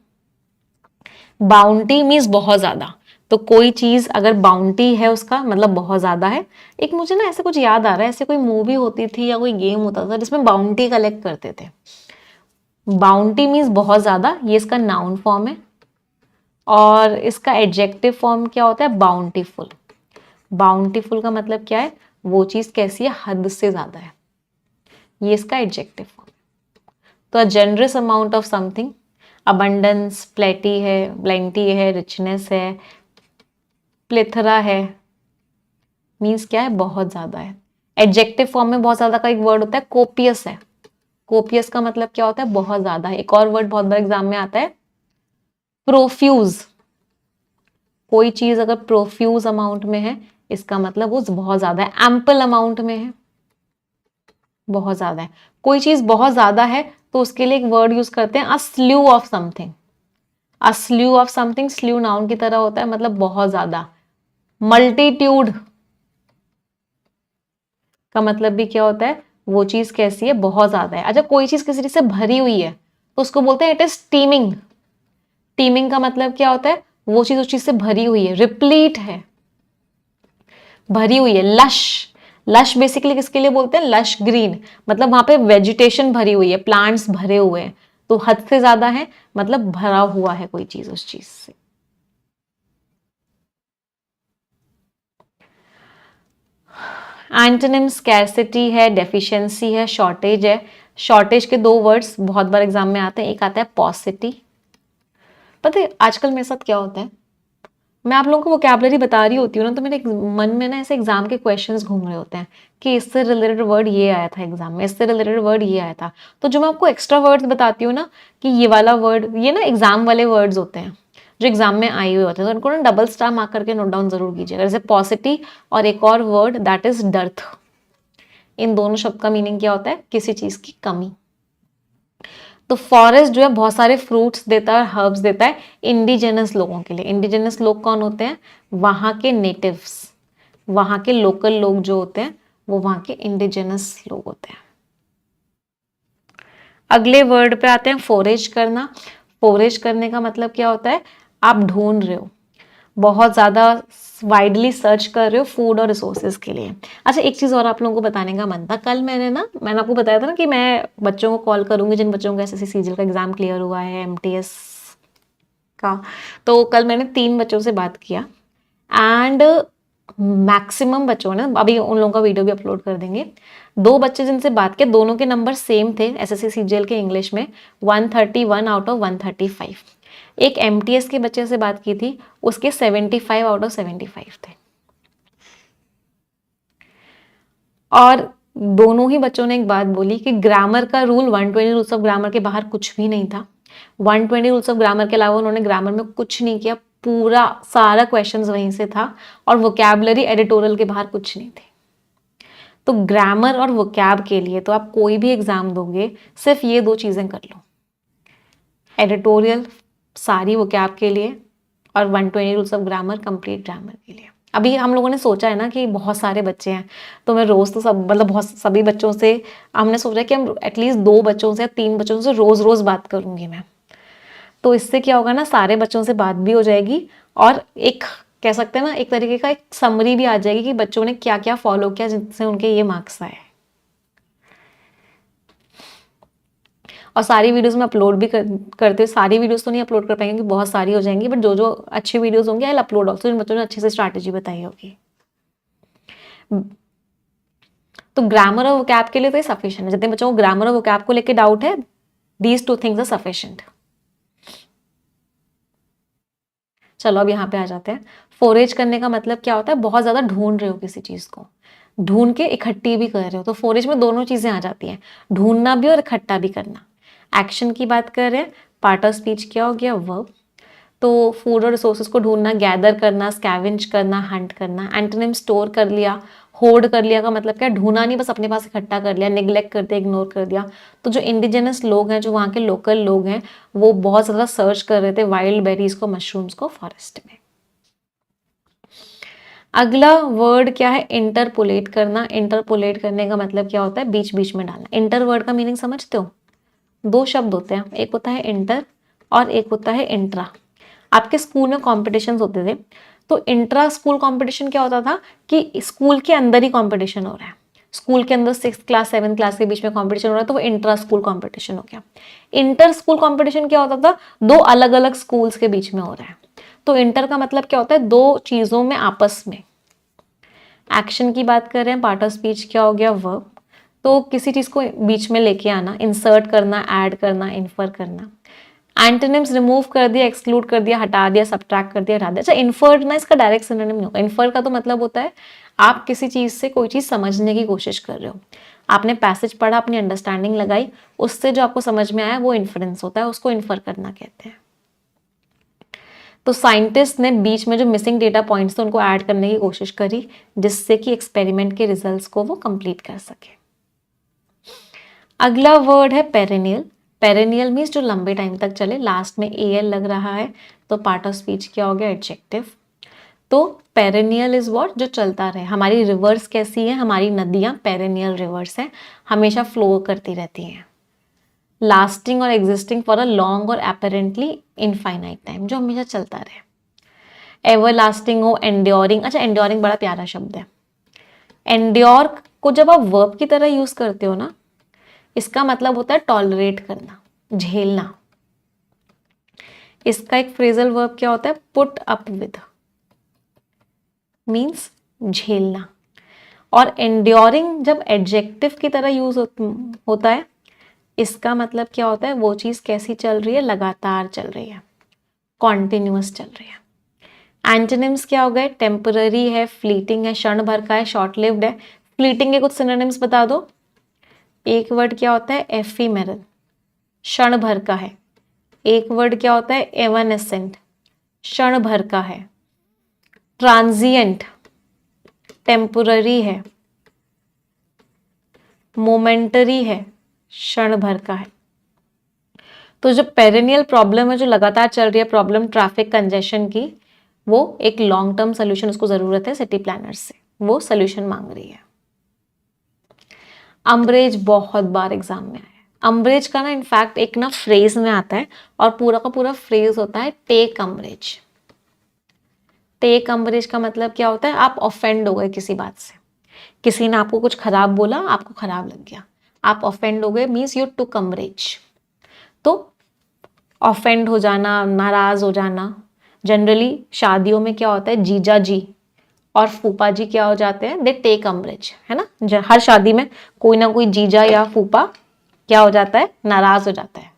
S1: बाउंटी मीन्स बहुत ज्यादा। तो कोई चीज अगर बाउंटी है, उसका मतलब बहुत ज्यादा है। एक मुझे ना ऐसे कुछ याद आ रहा है, ऐसे कोई मूवी होती थी या कोई गेम होता था जिसमें बाउंटी कलेक्ट करते थे। बाउंटी मीन्स बहुत ज्यादा, ये इसका नाउन फॉर्म है। और इसका एडजेक्टिव फॉर्म क्या होता है, बाउंटीफुल। बाउंटीफुल का मतलब क्या है, वो चीज कैसी है, हद से ज्यादा है, ये इसका एडजेक्टिव फॉर्म। तो a generous amount of something, abundance, plenty है, ब्लेंटी है, रिचनेस है, प्लेथरा है, मीन्स क्या है, बहुत ज्यादा है। एडजेक्टिव फॉर्म में बहुत ज्यादा का एक वर्ड होता है, कोपियस है। कोपियस का मतलब क्या होता है, बहुत ज्यादा है। एक और वर्ड बहुत बार एग्जाम में आता है, प्रोफ्यूज। कोई चीज अगर प्रोफ्यूज अमाउंट में है, इसका मतलब वो बहुत ज्यादा है। एम्पल अमाउंट में है, बहुत ज्यादा है। कोई चीज बहुत ज्यादा है तो उसके लिए एक वर्ड यूज करते हैं, a slew of something. A slew of something, slew noun की तरह होता है, मतलब बहुत ज्यादा। मल्टीट्यूड का मतलब भी क्या होता है, वो चीज कैसी है, बहुत ज्यादा है। अच्छा, कोई चीज किसी चीज से भरी हुई है तो उसको बोलते हैं इट इज टीमिंग। टीमिंग का मतलब क्या होता है, वो चीज उस चीज से भरी हुई है, रिप्लीट है, भरी हुई है। लश, लश बेसिकली किसके लिए बोलते हैं, लश ग्रीन, मतलब वहां पे वेजिटेशन भरी हुई है, प्लांट्स भरे हुए हैं। तो हद से ज्यादा है मतलब भरा हुआ है कोई चीज उस चीज से। एंटोनिम स्कैरसिटी है, डेफिशिएंसी है, शॉर्टेज है। शॉर्टेज के दो वर्ड्स बहुत बार एग्जाम में आते हैं, एक आता है पॉसिटी। पता है आजकल मेरे साथ क्या होता है, मैं आप लोगों को वोकैबुलरी बता रही होती हूँ ना, तो मेरे मन में ना ऐसे एग्जाम के क्वेश्चंस घूम रहे होते हैं कि इससे रिलेटेड वर्ड ये आया था एग्जाम में, इससे रिलेटेड वर्ड ये आया था। तो जो मैं आपको एक्स्ट्रा वर्ड्स बताती हूँ ना कि ये वाला वर्ड, ये ना एग्जाम वाले वर्ड्स होते हैं जो एग्जाम में आए हुए होते हैं, तो उनको ना डबल स्टार मार्क करके नोट डाउन जरूर कीजिएगा। जैसे पॉसिटी और एक और वर्ड दैट इज डर्थ, इन दोनों शब्द का मीनिंग क्या होता है, किसी चीज की कमी। तो फॉरेस्ट जो है बहुत सारे फ्रूट्स देता है, हर्ब्स देता है इंडिजिनस लोगों के लिए। इंडिजिनस लोग कौन होते हैं, वहां के नेटिव्स, वहां के लोकल लोग जो होते हैं वो वहां के इंडिजिनस लोग होते हैं। अगले वर्ड पे आते हैं, फोरेज करना। फोरेज करने का मतलब क्या होता है, आप ढूंढ रहे हो, बहुत ज्यादा वाइडली सर्च कर रहे हो फूड और रिसोर्सेज के लिए। अच्छा एक चीज और आप लोगों को बताने का मन था, कल मैंने आपको बताया था ना कि मैं बच्चों को कॉल करूंगी जिन बच्चों का एसएससी सीजीएल का एग्जाम क्लियर हुआ है, एमटीएस का। तो कल मैंने 3 बच्चों से बात किया एंड मैक्सिमम बच्चों ने, अभी उन लोगों का वीडियो भी अपलोड कर देंगे, 2 बच्चे जिनसे बात किया दोनों के नंबर सेम थे एसएससी सीजीएल के इंग्लिश में, 131 आउट ऑफ 135। एक एमटीएस के बच्चे से बात की थी, उसके 75 आउट ऑफ 75 थे। और दोनों ही बच्चों ने एक बात बोली कि ग्रामर का रूल 120 रूल्स ऑफ ग्रामर के बाहर कुछ भी नहीं था। 120 रूल्स ऑफ ग्रामर के अलावा उन्होंने ग्रामर में कुछ नहीं किया, पूरा सारा क्वेश्चंस वहीं से था, और वोकैबुलरी एडिटोरियल के बाहर कुछ नहीं थी। तो ग्रामर और वोकैब के लिए तो आप कोई भी एग्जाम दोगे सिर्फ ये 2 चीजें कर लो, एडिटोरियल सारी वोकैब के लिए और 120 rules of grammar complete grammar के लिए। अभी हम लोगों ने सोचा है ना कि बहुत सारे बच्चे हैं, तो मैं रोज तो सब मतलब बहुत सभी बच्चों से हमने सोचा कि हम एटलीस्ट 2 बच्चों से या 3 बच्चों से रोज रोज बात करूंगी मैं। तो इससे क्या होगा ना, सारे बच्चों से बात भी हो जाएगी और एक कह सकते हैं ना एक तरीके का एक समरी भी आ जाएगी कि बच्चों ने क्या क्या फॉलो किया जिनसे उनके ये मार्क्स आए। और सारी वीडियोस में अपलोड भी करते हुए, सारी वीडियोस तो नहीं अपलोड कर पाएंगे क्योंकि बहुत सारी हो जाएंगी, बट जो जो अच्छी वीडियोस होंगी आई अपलोड ऑल्सो, जिन बच्चों ने अच्छे से स्ट्रैटेजी बताई होगी। तो ग्रामर और वोकैब के लिए तो ये सफिशिएंट है। जितने बच्चों को ग्रामर और वोकैब को लेके डाउट है, दीज 2 थिंग्स आर सफिशिएंट। चलो अब यहाँ पे आ जाते हैं। फोरेज करने का मतलब क्या होता है, बहुत ज्यादा ढूंढ रहे हो किसी चीज को, ढूंढ के इकट्ठी भी कर रहे हो। तो फोरेज में दोनों चीजें आ जाती हैं, ढूंढना भी और इकट्ठा भी करना। एक्शन की बात कर रहे हैं, पार्ट ऑफ स्पीच क्या हो गया, वर्ब। तो फूड और रिसोर्सेज को ढूंढना, गैदर करना, स्कैवेंज करना, हंट करना। एंटोनिम स्टोर कर लिया, होर्ड कर लिया का मतलब क्या, ढूंढा नहीं बस अपने पास इकट्ठा कर लिया, निग्लेक्ट कर दिया, इग्नोर कर दिया। तो जो इंडिजिनस लोग हैं, जो वहाँ के लोकल लोग हैं, वो बहुत ज़्यादा सर्च कर रहे थे वाइल्ड बेरीज को, मशरूम्स को फॉरेस्ट में। अगला वर्ड क्या है, इंटरपोलेट करना। इंटरपोलेट करने का मतलब क्या होता है, बीच बीच में डालना। इंटर वर्ड का मीनिंग समझते हो, 2 शब्द होते हैं, एक होता है इंटर और एक होता है इंट्रा। आपके स्कूल में कॉम्पिटिशन्स होते थे, तो इंट्रा स्कूल कंपटीशन क्या होता था कि स्कूल के अंदर ही कंपटीशन हो रहा है, स्कूल के अंदर 6th क्लास 7th क्लास के बीच में कंपटीशन हो रहा है, तो वो इंट्रा स्कूल कंपटीशन हो गया। इंटर स्कूल कंपटीशन क्या होता था, 2 अलग अलग स्कूल्स के बीच में हो रहा है। तो इंटर का मतलब क्या होता है, 2 चीजों में आपस में। एक्शन की बात कर रहे हैं, पार्ट ऑफ स्पीच क्या हो गया, वर्ब। तो किसी चीज को बीच में लेके आना, इंसर्ट करना, ऐड करना, इन्फर करना। एंटोनिम्स रिमूव कर दिया, एक्सक्लूड कर दिया, हटा दिया, सब्ट्रैक्ट कर दिया, हटा दिया। अच्छा इन्फर्ड ना इसका डायरेक्ट सिनोनिम नहीं होगा। इन्फर का तो मतलब होता है आप किसी चीज से कोई चीज समझने की कोशिश कर रहे हो, आपने पैसेज पढ़ा, अपनी अंडरस्टैंडिंग लगाई, उससे जो आपको समझ में आया वो इन्फरेंस होता है, उसको इन्फर करना कहते हैं। तो साइंटिस्ट ने बीच में जो मिसिंग डेटा पॉइंट्स थे उनको ऐड करने की कोशिश करी, जिससे कि एक्सपेरिमेंट के रिजल्ट्स को वो कंप्लीट कर सके। अगला वर्ड है पेरेनियल। पेरेनियल मीन्स जो लंबे टाइम तक चले, लास्ट में एल लग रहा है, तो पार्ट ऑफ स्पीच क्या हो गया, एडजेक्टिव। तो पेरेनियल इज व्हाट, जो चलता रहे। हमारी रिवर्स कैसी है, हमारी नदियां पेरेनियल रिवर्स हैं, हमेशा फ्लो करती रहती हैं। लास्टिंग और एग्जिस्टिंग फॉर अ लॉन्ग और अपेरेंटली इनफाइनाइट टाइम, जो हमेशा चलता रहे। एवर लास्टिंग हो, एंड्योरिंग। अच्छा एंड्योरिंग बड़ा प्यारा शब्द है। एंड्योर को जब आप वर्ब की तरह यूज करते हो ना, इसका मतलब होता है टॉलरेट करना, झेलना। इसका एक फ्रेजल वर्ब क्या होता है, पुट अप विद, मीन्स झेलना। और एंड्योरिंग जब एडजेक्टिव की तरह यूज होता है, इसका मतलब क्या होता है, वो चीज कैसी चल रही है, लगातार चल रही है, कॉन्टिन्यूअस चल रही है। एंटोनिम्स क्या हो गए, टेम्पररी है, फ्लीटिंग है, क्षण भर का है, शॉर्ट लिव्ड है। फ्लीटिंग के कुछ सिनोनिम्स बता दो। एक वर्ड क्या होता है, एफीमेरल, क्षण भर का है। एक वर्ड क्या होता है, एवनेसेंट, क्षण भर का है। ट्रांजिएंट, टेम्पररी है। मोमेंटरी है, क्षण भर का है। तो जो पेरेनियल प्रॉब्लम है, जो लगातार चल रही है प्रॉब्लम ट्रैफिक कंजेशन की, वो एक लॉन्ग टर्म सोल्यूशन उसको जरूरत है सिटी प्लानर्स से, वो सोल्यूशन मांग रही है। अम्ब्रेज बहुत बार एग्जाम में आया है। अम्ब्रेज का ना इनफैक्ट एक ना फ्रेज में आता है और पूरा का पूरा फ्रेज होता है टेक अम्ब्रेज। टेक अम्ब्रेज का मतलब क्या होता है, आप ऑफेंड हो गए किसी बात से, किसी ने आपको कुछ खराब बोला, आपको खराब लग गया, आप ऑफेंड हो गए, मीन्स यू टुक अम्ब्रेज। तो ऑफेंड हो जाना, नाराज हो जाना। जनरली शादियों में क्या होता है, जीजा जी और फूफा जी क्या हो जाते हैं, दे टेक अम्ब्रेज, है ना। हर शादी में कोई ना कोई जीजा या फूफा क्या हो जाता है, नाराज हो जाता है।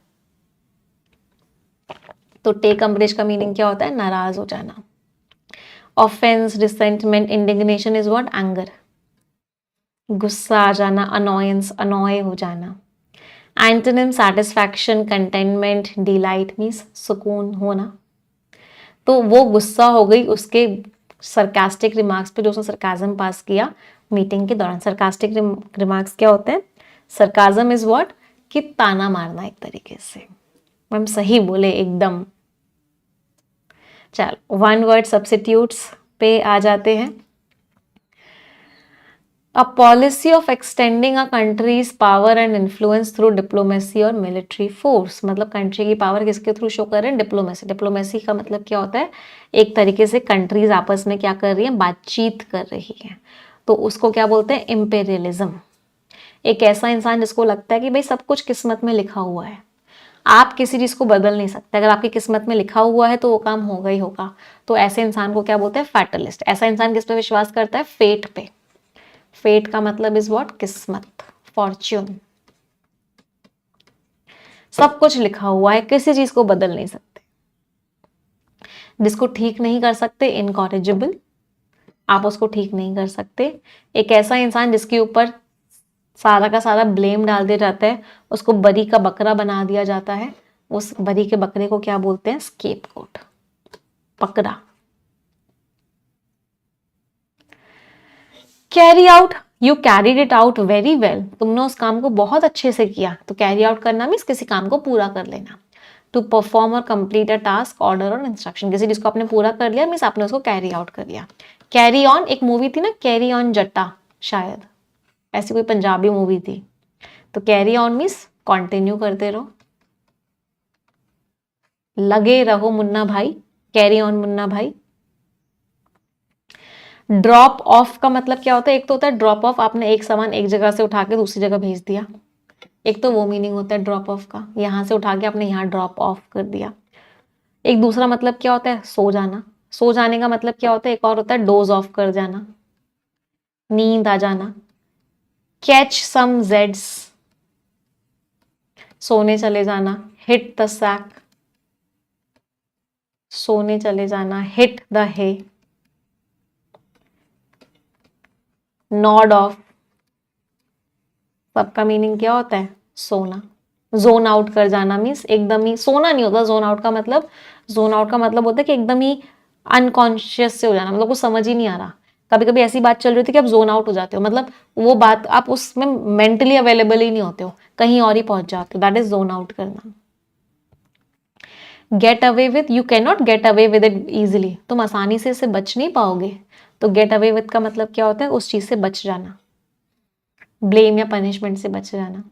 S1: तो टेक अम्ब्रेज का मीनिंग क्या होता है, नाराज हो जाना। Offence, resentment, indignation is what, anger, गुस्सा आ जाना, अनोयंस, अनॉय हो जाना। Antonym, satisfaction, containment, delight means सुकून होना। तो वो गुस्सा हो गई उसके सरकास्टिक रिमार्क्स पे, जो उसने सरकाजम पास किया मीटिंग के दौरान। सरकास्टिक रिमार्क्स क्या होते हैं, सरकाजम इज व्हाट, कि ताना मारना एक तरीके से। मैम सही बोले एकदम। चलो वन वर्ड सब्स्टिट्यूट्स पे आ जाते हैं। A policy of extending a country's power and influence through diplomacy और military force, मतलब कंट्री की पावर किसके थ्रू शो कर रहे हैं, डिप्लोमेसी। डिप्लोमेसी का मतलब क्या होता है, एक तरीके से कंट्रीज आपस में क्या कर रही हैं, बातचीत कर रही हैं, तो उसको क्या बोलते हैं, इम्पेरियलिज्म। एक ऐसा इंसान जिसको लगता है कि भाई सब कुछ किस्मत में लिखा हुआ है, आप किसी चीज को बदल नहीं सकते, अगर आपकी किस्मत में लिखा हुआ है तो वो काम होगा ही होगा। तो ऐसे इंसान को क्या बोलते हैं, फैटलिस्ट। ऐसा इंसान किस पे विश्वास करता है, फेट पे। फेट का मतलब इज व्हाट, किस्मत, फॉर्च्यून। सब कुछ लिखा हुआ है, किसी चीज को बदल नहीं सकते। जिसको ठीक नहीं कर सकते, इनकॉरेजिबल, आप उसको ठीक नहीं कर सकते। एक ऐसा इंसान जिसके ऊपर सारा का सारा ब्लेम डाल दिया जाता है, उसको बरी का बकरा बना दिया जाता है, उस बरी के बकरे को क्या बोलते हैं, स्केपगोट, पकड़ा। Carry out, you carried it out very well, तुमने उस काम को बहुत अच्छे से किया। तो कैरी आउट करना मीन्स किसी काम को पूरा कर लेना। टू परफॉर्म और कंप्लीट अ टास्क, ऑर्डर और इंस्ट्रक्शन, किसी चीज को आपने पूरा कर लिया मीन्स आपने उसको कैरी आउट कर लिया। कैरी ऑन, एक मूवी थी ना, कैरी ऑन जट्टा, शायद ऐसी कोई पंजाबी मूवी थी। तो कैरी ऑन मीन्स कंटिन्यू करते रहो, लगे रहो मुन्ना भाई, कैरी ऑन मुन्ना भाई। ड्रॉप ऑफ का मतलब क्या होता है, एक तो होता है ड्रॉप ऑफ, आपने एक सामान एक जगह से उठा के दूसरी जगह भेज दिया, एक तो वो मीनिंग होता है ड्रॉप ऑफ का, यहां से उठा के आपने यहाँ ड्रॉप ऑफ कर दिया। एक दूसरा मतलब क्या होता है, सो जाना। सो जाने का मतलब क्या होता है, एक और होता है डोज ऑफ कर जाना, नींद आ जाना। कैच सम जेड्स, सोने चले जाना। हिट द सैक, सोने चले जाना। Hit the hay, nod off, सबका मीनिंग क्या होता है, सोना। जोन आउट कर जाना मीन्स एकदम ही सोना नहीं होता, जोन आउट का मतलब, जोन आउट का मतलब होता है कि एकदम ही अनकॉन्शियस से हो जाना, मतलब कुछ समझ ही नहीं आ रहा। कभी कभी ऐसी बात चल रही होती है कि आप जोन आउट हो जाते हो, मतलब वो बात आप उसमें मेंटली अवेलेबल ही नहीं होते हो, कहीं और ही पहुंच जाते हो, दैट इज जोन आउट करना। Get away with, you can not get away with it easily, तुम आसानी से इससे बच नहीं पाओगे। तो गेट अवे विद का मतलब क्या होता है, उस चीज से बच जाना, ब्लेम या पनिशमेंट से बच जाना।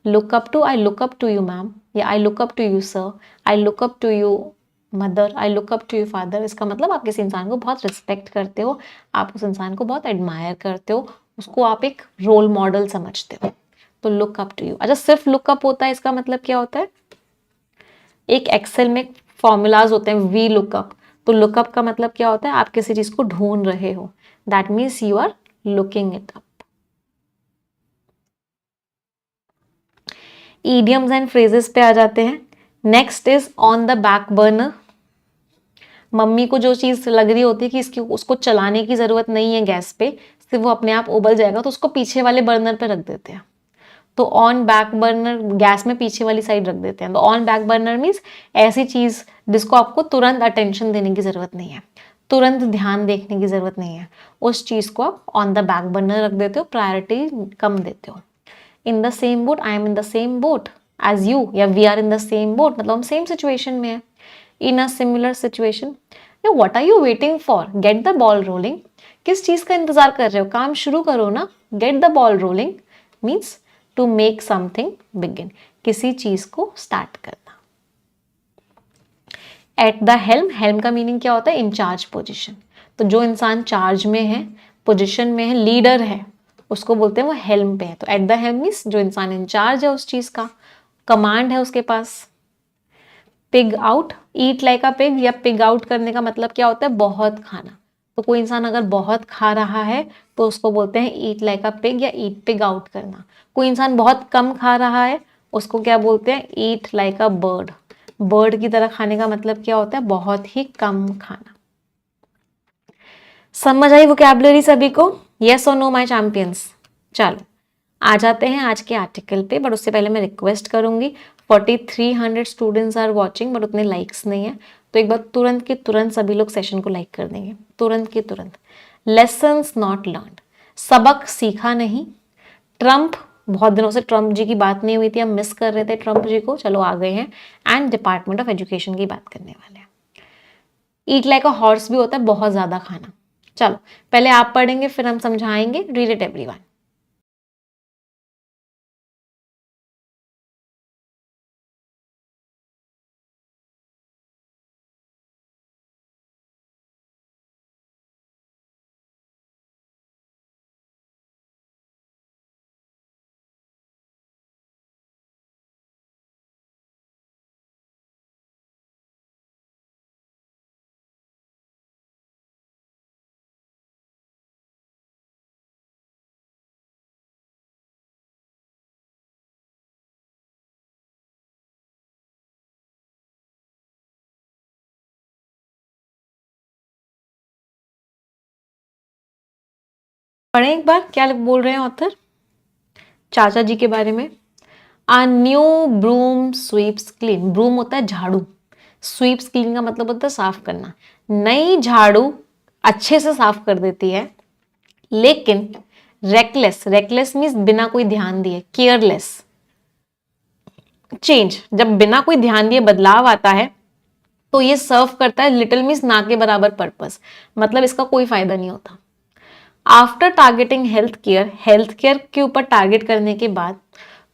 S1: Look up to, I look up to you ma'am, या I look up to you sir, I look up to you mother, I look up to you father. इसका मतलब आप किसी इंसान को बहुत रिस्पेक्ट करते हो, आप उस इंसान को बहुत एडमायर करते हो, उसको आप एक रोल मॉडल समझते हो। तो लुक अप टू यू। अच्छा, सिर्फ लुकअप होता है, इसका मतलब क्या होता है, एक एक्सेल में फॉर्मूलाज होते हैं, वी लुकअप। तो लुकअप का मतलब क्या होता है, आप किसी चीज को ढूंढ रहे हो, that means you are looking it up. Idioms and phrases पे आ जाते हैं. Next is on the back burner. Mummy को जो चीज लग रही होती है कि इसकी उसको चलाने की जरूरत नहीं है गैस पे, सिर्फ वो अपने आप उबल जाएगा, तो उसको पीछे वाले बर्नर पे रख देते हैं. तो ऑन बैक बर्नर, गैस में पीछे वाली साइड रख देते हैं. तो ऑन बैक बर्नर मीन्स ऐसी चीज जिसको आपको तुरंत अटेंशन देने की जरूरत नहीं है, तुरंत ध्यान देखने की जरूरत नहीं है, उस चीज को आप ऑन द बैक बर्नर रख देते हो, प्रायोरिटी कम देते हो. In the same boat, I am in the same boat as you, या we are in the same boat, मतलब हम सेम सिचुएशन में है. In a similar situation, what are you waiting for, get the ball rolling. किस चीज का इंतजार कर रहे हो, काम शुरू करो ना. Get the ball rolling means to make something begin, किसी चीज को स्टार्ट करना. एट द हेल्म, हेल्म का मीनिंग क्या होता है, इंचार्ज पोजिशन. तो जो इंसान चार्ज में है, पोजिशन में है, लीडर है, उसको बोलते हैं वो हेल्म पे है. तो एट द हेल्म मीन्स जो इंसान इंचार्ज है उस चीज का, कमांड है उसके पास. Pig out, eat like a pig या पिग आउट करने का मतलब क्या होता है, बहुत खाना. तो कोई इंसान अगर बहुत खा रहा है तो उसको बोलते हैं ईट लाइक अ पिग या ईट पिग आउट करना. कोई इंसान बहुत कम खा रहा है उसको क्या बोलते हैं, ईट लाइक अ बर्ड. बर्ड की तरह खाने का मतलब क्या होता है, बहुत ही कम खाना. समझ आई वोकैबुलरी सभी को, यस और नो माय चैंपियंस. चलो आ जाते हैं आज के आर्टिकल पे, बट उससे पहले मैं रिक्वेस्ट करूंगी, 4300 स्टूडेंट्स आर वॉचिंग बट उतने लाइक्स नहीं है, तो एक बार तुरंत के तुरंत सभी लोग सेशन को लाइक कर देंगे, तुरंत के तुरंत. लेसन्स नॉट लर्न, सबक सीखा नहीं. ट्रम्प, बहुत दिनों से ट्रम्प जी की बात नहीं हुई थी, हम मिस कर रहे थे ट्रम्प जी को, चलो आ गए हैं. एंड डिपार्टमेंट ऑफ एजुकेशन की बात करने वाले हैं. ईट लाइक अ हॉर्स भी होता है बहुत ज्यादा खाना. चलो पहले आप पढ़ेंगे फिर हम समझाएंगे. Read it everyone. पढ़ें एक बार क्या बोल रहे हैं ऑथर चाचा जी के बारे में. A new broom sweeps clean. Broom होता है झाड़ू, स्वीप्स क्लीन का मतलब होता है साफ करना. नई झाड़ू अच्छे से साफ कर देती है, लेकिन रेकलेस, रेकलेस मीन्स बिना कोई ध्यान दिए, केयरलेस. चेंज, जब बिना कोई ध्यान दिए बदलाव आता है तो ये सर्व करता है लिटिल मीन्स ना के बराबर पर्पस, मतलब इसका कोई फायदा नहीं होता. After targeting health care, health care के ऊपर टारगेट करने के बाद,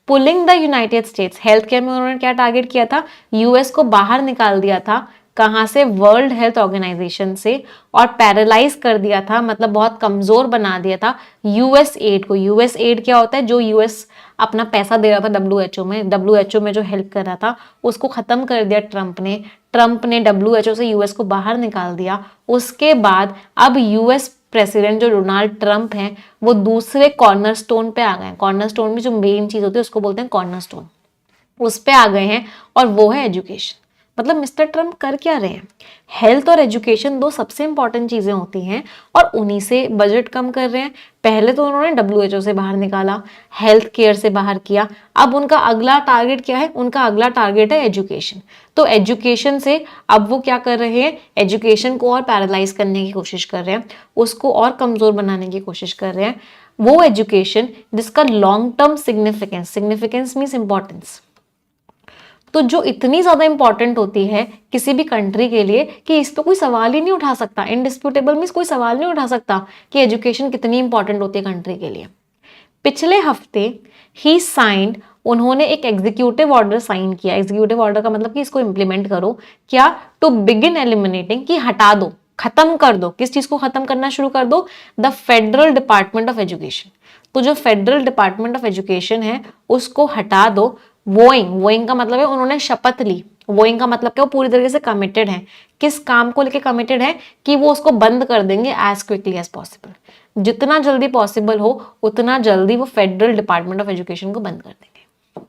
S1: pulling the United states, health care में उन्होंने क्या टारगेट किया था, यूएस को बाहर निकाल दिया था. कहां से, वर्ल्ड हेल्थ ऑर्गेनाइजेशन से, और पैरालाइज कर दिया था, मतलब बहुत कमजोर बना दिया था यूएस एड को. यूएस एड क्या होता है, जो यूएस अपना पैसा दे रहा था डब्ल्यूएचओ में, डब्ल्यूएचओ में जो हेल्प कर रहा था उसको खत्म कर दिया ट्रंप ने. ट्रंप ने डब्ल्यूएचओ से यूएस को बाहर निकाल दिया. उसके बाद अब यूएस प्रेसिडेंट जो डोनाल्ड ट्रंप हैं वो दूसरे कॉर्नरस्टोन पे आ गए हैं. कॉर्नरस्टोन में जो मेन चीज होती है उसको बोलते हैं कॉर्नरस्टोन, उस पे आ गए हैं, और वो है एजुकेशन. मतलब मिस्टर ट्रंप कर क्या रहे हैं, हेल्थ और एजुकेशन दो सबसे इंपॉर्टेंट चीजें होती हैं और उन्हीं से बजट कम कर रहे हैं. पहले तो उन्होंने डब्ल्यूएचओ से बाहर निकाला, हेल्थ केयर से बाहर किया, अब उनका अगला टारगेट क्या है, उनका अगला टारगेट है एजुकेशन. तो एजुकेशन से अब वो क्या कर रहे हैं, एजुकेशन को और पैरालाइज करने की कोशिश कर रहे हैं, उसको और कमजोर बनाने की कोशिश कर रहे हैं. वो एजुकेशन जिसका long term significance, significance means importance, तो जो इतनी ज्यादा इंपॉर्टेंट होती है किसी भी कंट्री के लिए कि इस पे कोई सवाल ही नहीं उठा सकता. इनडिस्प्यूटेबल मीन्स कोई सवाल नहीं उठा सकता कि एजुकेशन कितनी इंपॉर्टेंट होती है कंट्री के लिए. पिछले हफ्ते ही साइंड, उन्होंने एक एग्जीक्यूटिव ऑर्डर साइन किया. एग्जीक्यूटिव ऑर्डर का मतलब कि इसको इंप्लीमेंट करो. क्या, टू बिगिन एलिमिनेटिंग, कि हटा दो, खत्म कर दो. किस चीज को खत्म करना शुरू कर दो, the federal department of education. तो जो फेडरल डिपार्टमेंट ऑफ एजुकेशन है उसको हटा दो. वोइंग, वोइंग का मतलब है उन्होंने शपथ ली, वोइंग का मतलब क्या, वो पूरी तरीके से कमिटेड है। किस काम को लेके कमिटेड है कि वो उसको बंद कर देंगे एज क्विकली एज पॉसिबल, जितना जल्दी पॉसिबल हो उतना जल्दी वो फेडरल डिपार्टमेंट ऑफ एजुकेशन को बंद कर देंगे।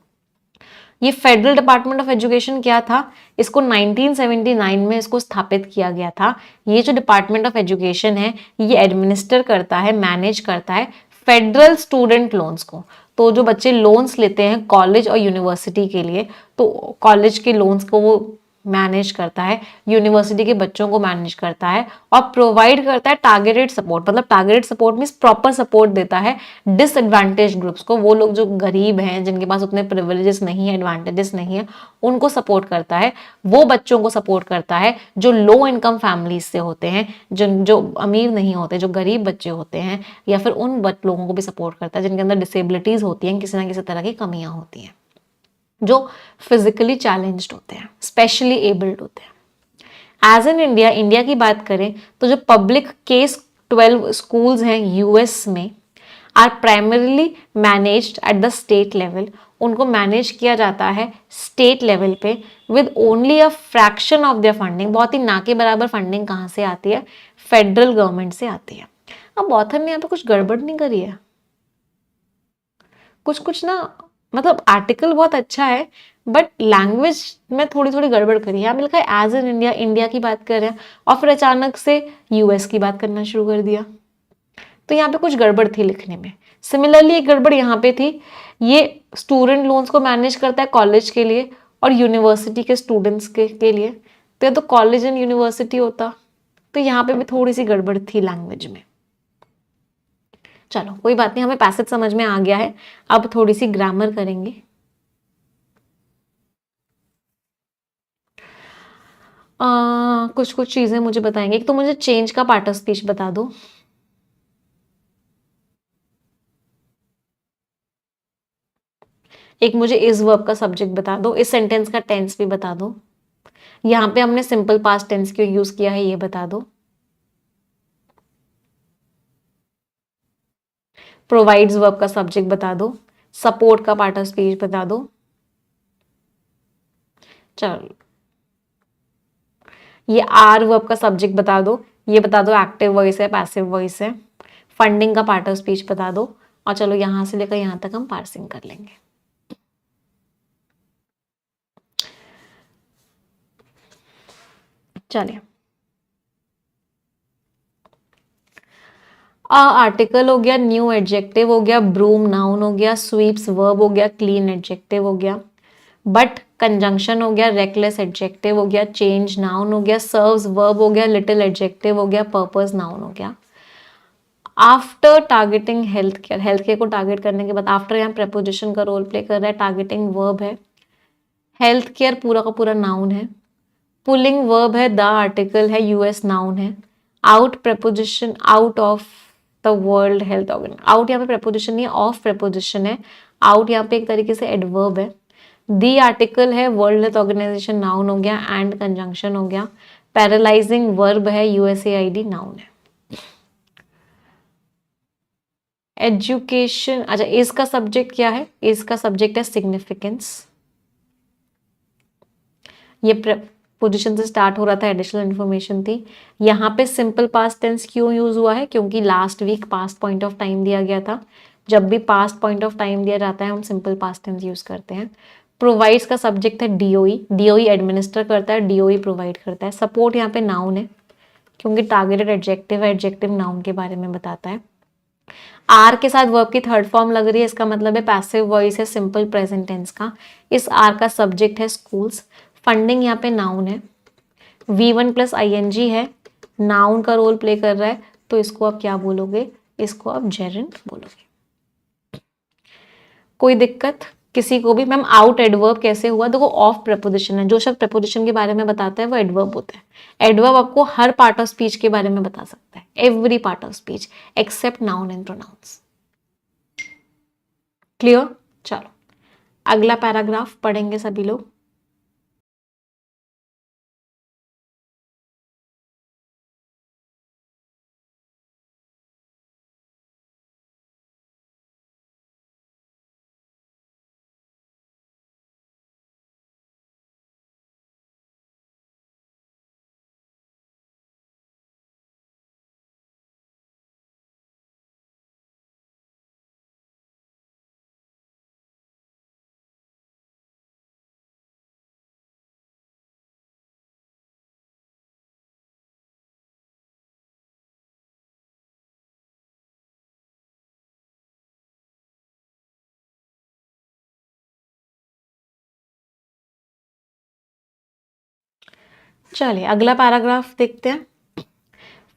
S1: ये फेडरल डिपार्टमेंट ऑफ एजुकेशन क्या था, इसको 1979 में इसको स्थापित किया गया था। ये जो डिपार्टमेंट ऑफ एजुकेशन है ये एडमिनिस्टर करता है, मैनेज करता है फेडरल स्टूडेंट लोन्स को। तो जो बच्चे लोन्स लेते हैं कॉलेज और यूनिवर्सिटी के लिए, तो कॉलेज के लोन्स को वो मैनेज करता है, यूनिवर्सिटी के बच्चों को मैनेज करता है और प्रोवाइड करता है टारगेटेड सपोर्ट। मतलब targeted support means proper support देता है डिसएडवांटेज ग्रुप्स को, वो लोग जो गरीब हैं, जिनके पास उतने प्रिविलेजेस नहीं है, एडवांटेजेस नहीं है, उनको सपोर्ट करता है। वो बच्चों को सपोर्ट करता है जो लो इनकम फैमिलीज से होते हैं, जो अमीर नहीं होते, जो गरीब बच्चे होते हैं, या फिर उन लोगों को भी सपोर्ट करता है जिनके अंदर डिसेबिलिटीज होती हैं, किसी ना किसी तरह की कमियां होती हैं, जो फिजिकली चैलेंज्ड होते हैं, स्पेशली एबल्ड होते हैं। एज एन इंडिया, इंडिया की बात करें तो जो पब्लिक केस 12 स्कूल्स हैं यूएस में are primarily managed at the state level. उनको मैनेज किया जाता है स्टेट लेवल पे with only a fraction of their funding. बहुत ही ना के बराबर फंडिंग कहाँ से आती है, फेडरल गवर्नमेंट से आती है। अब ऑथर ने यहाँ पे कुछ गड़बड़ नहीं करी है, कुछ कुछ ना, मतलब आर्टिकल बहुत अच्छा है बट लैंग्वेज में थोड़ी थोड़ी गड़बड़ करी है। यहाँ पे लिखा है एज एन इंडिया, इंडिया की बात कर रहे हैं और फिर अचानक से यूएस की बात करना शुरू कर दिया, तो यहाँ पे कुछ गड़बड़ थी लिखने में। सिमिलरली एक गड़बड़ यहाँ पे थी, ये स्टूडेंट लोन्स को मैनेज करता है कॉलेज के लिए और यूनिवर्सिटी के स्टूडेंट्स के लिए, तो ये तो कॉलेज एंड यूनिवर्सिटी होता, तो यहाँ पे भी थोड़ी सी गड़बड़ थी लैंग्वेज में। चलो कोई बात नहीं, हमें पैसेज समझ में आ गया है, अब थोड़ी सी ग्रामर करेंगे। कुछ कुछ चीजें मुझे बताएंगे। एक तो मुझे चेंज का पार्ट ऑफ स्पीच बता दो। एक मुझे इस वर्ब का सब्जेक्ट बता दो, इस सेंटेंस का टेंस भी बता दो, यहाँ पे हमने सिंपल पास्ट टेंस क्यों यूज किया है ये बता दो। प्रोवाइड्स वर्ब का सब्जेक्ट बता दो, सपोर्ट का पार्ट ऑफ स्पीच बता दो। चलो ये आर वर्ब का सब्जेक्ट बता दो, ये बता दो एक्टिव वॉइस है पैसिव वॉइस है। फंडिंग का पार्ट ऑफ स्पीच बता दो, और चलो यहां से लेकर यहां तक हम पार्सिंग कर लेंगे। चलिए आर्टिकल हो गया, न्यू एडजेक्टिव हो गया, ब्रूम नाउन हो गया, स्वीप्स वर्ब हो गया, क्लीन एडजेक्टिव हो गया, बट कंजंक्शन हो गया, रेकलेस एडजेक्टिव हो गया, चेंज नाउन हो गया, सर्व्स वर्ब हो गया, लिटिल एडजेक्टिव हो गया, पर्पस नाउन हो गया। After targeting health care, health care को टारगेट करने के बाद आफ्टर यहाँ प्रेपोजिशन का रोल प्ले कर रहा है, टारगेटिंग वर्ब है, हेल्थ केयर पूरा का पूरा नाउन है, पुलिंग वर्ब है, द आर्टिकल है, यूएस नाउन है, out preposition, out of the world health organ, out यहाँ पे प्रेपोजिशन नहीं है, ऑफ प्रेपोजिशन है, आउट यहाँ पे एक तरीके से एडवर्ब है, दी आर्टिकल है, वर्ल्ड हेल्थ ऑर्गेनाइजेशन नाउन हो गया, एंड कंजंक्शन हो गया, पैरालाइजिंग वर्ब है, यूएसएआईडी नाउन है। एजुकेशन, अच्छा इसका सब्जेक्ट क्या है, इसका सब्जेक्ट है सिग्निफिकेंस। ये पोजीशन से स्टार्ट हो रहा था, एडिशनल इन्फॉर्मेशन थी। यहाँ पे सिंपल पास्ट टेंस क्यों यूज हुआ है, क्योंकि last week past point of time दिया गया था। जब भी पास्ट पॉइंट ऑफ टाइम दिया जाता है हम सिंपल पास्ट टेंस यूज करते हैं। प्रोवाइड्स का सब्जेक्ट है डीओई, डीओई एडमिनिस्टर करता है, डीओई प्रोवाइड करता है। सपोर्ट यहाँ पे नाउन है क्योंकि टारगेटेड एडजेक्टिव है, एडजेक्टिव नाउन के बारे में बताता है। आर के साथ वर्ब की थर्ड फॉर्म लग रही है, इसका मतलब है पैसिव वॉइस है सिंपल प्रेजेंट टेंस का। इस आर का सब्जेक्ट है स्कूल्स। फंडिंग यहाँ पे नाउन है, V1 प्लस ING है, नाउन का रोल प्ले कर रहा है, तो इसको आप क्या बोलोगे, इसको आप जेरेंट बोलोगे। कोई दिक्कत किसी को भी। मैम आउट एडवर्ब कैसे हुआ, देखो ऑफ प्रपोजिशन है, जो शब्द प्रपोजिशन के बारे में बताता है वो एडवर्ब होता है। एडवर्ब आपको हर पार्ट ऑफ स्पीच के बारे में बता सकता है, every part of speech except noun and pronouns. Clear. चलो अगला पैराग्राफ पढ़ेंगे सभी लोग। चलिए अगला पैराग्राफ देखते हैं।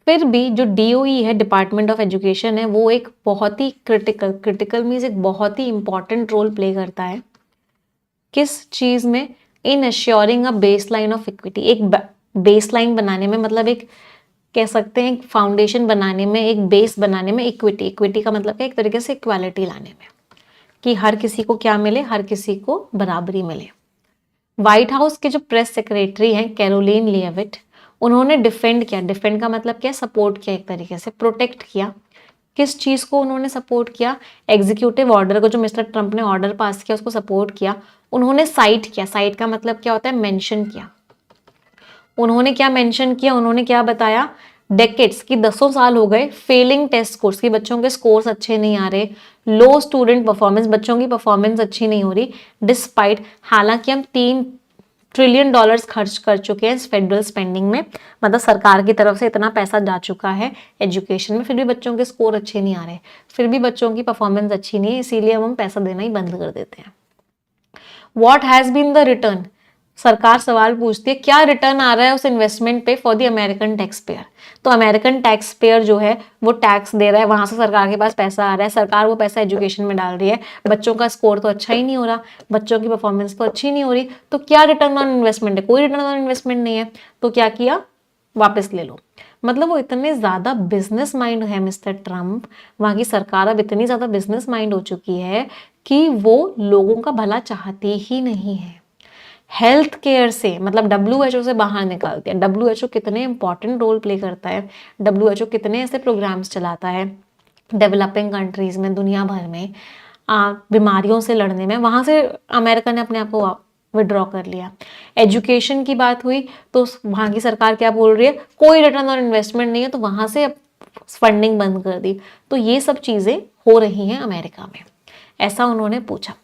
S1: फिर भी जो DOE है, डिपार्टमेंट ऑफ एजुकेशन है, वो एक बहुत ही क्रिटिकल मीन्स एक बहुत ही इंपॉर्टेंट रोल प्ले करता है। किस चीज में? In assuring a base line of equity. एक बेस लाइन बनाने में, मतलब एक कह सकते हैं एक फाउंडेशन बनाने में, एक बेस बनाने में, इक्विटी का मतलब है एक तरीके से इक्वालिटी लाने में, कि हर किसी को क्या मिले, हर किसी को बराबरी मिले। व्हाइट हाउस के जो प्रेस सेक्रेटरी हैं कैरोलिन लिएविट, उन्होंने डिफेंड किया। डिफेंड का मतलब क्या? सपोर्ट किया, एक तरीके से प्रोटेक्ट किया। किस चीज को उन्होंने सपोर्ट किया? एग्जीक्यूटिव ऑर्डर को, जो मिस्टर ट्रंप ने ऑर्डर पास किया उसको सपोर्ट किया। उन्होंने साइट किया। साइट का मतलब क्या होता है? मेंशन किया। उन्होंने क्या मेंशन किया? उन्होंने क्या बताया? डेकेड्स की 10 साल हो गए फेलिंग टेस्ट स्कोर्स की, बच्चों के स्कोर्स अच्छे नहीं आ रहे, लो स्टूडेंट परफॉर्मेंस, बच्चों की परफॉर्मेंस अच्छी नहीं हो रही, डिस्पाइट, हालांकि हम $3 ट्रिलियन खर्च कर चुके हैं इस फेडरल स्पेंडिंग में, मतलब सरकार की तरफ से इतना पैसा जा चुका है एजुकेशन में, फिर भी बच्चों के स्कोर अच्छे नहीं आ रहे, फिर भी बच्चों की परफॉर्मेंस अच्छी नहीं है, इसीलिए हम पैसा देना ही बंद कर देते हैं। What has been the return? सरकार सवाल पूछती है क्या रिटर्न आ रहा है उस इन्वेस्टमेंट पे for the American tax payer. तो अमेरिकन टैक्स पेयर जो है वो टैक्स दे रहा है, वहां से सरकार के पास पैसा आ रहा है, सरकार वो पैसा एजुकेशन में डाल रही है, बच्चों का स्कोर तो अच्छा ही नहीं हो रहा, बच्चों की परफॉर्मेंस तो अच्छी नहीं हो रही, तो क्या रिटर्न ऑन इन्वेस्टमेंट है? कोई रिटर्न ऑन इन्वेस्टमेंट नहीं है। तो क्या किया? वापस ले लो। मतलब वो इतने ज्यादा बिजनेस माइंड है मिस्टर ट्रम्प, वहां की सरकार अब इतनी ज्यादा बिजनेस माइंड हो चुकी है कि वो लोगों का भला चाहती ही नहीं है। हेल्थ केयर से, मतलब WHO से बाहर निकालते हैं। WHO कितने इंपॉर्टेंट रोल प्ले करता है, WHO कितने ऐसे प्रोग्राम्स चलाता है डेवलपिंग कंट्रीज में, दुनिया भर में बीमारियों से लड़ने में, वहां से अमेरिका ने अपने आप को विड्रॉ कर लिया। एजुकेशन की बात हुई तो वहां की सरकार क्या बोल रही है? कोई रिटर्न ऑन इन्वेस्टमेंट नहीं है, तो वहां से फंडिंग बंद कर दी। तो ये सब चीजें हो रही हैं अमेरिका में, ऐसा उन्होंने पूछा।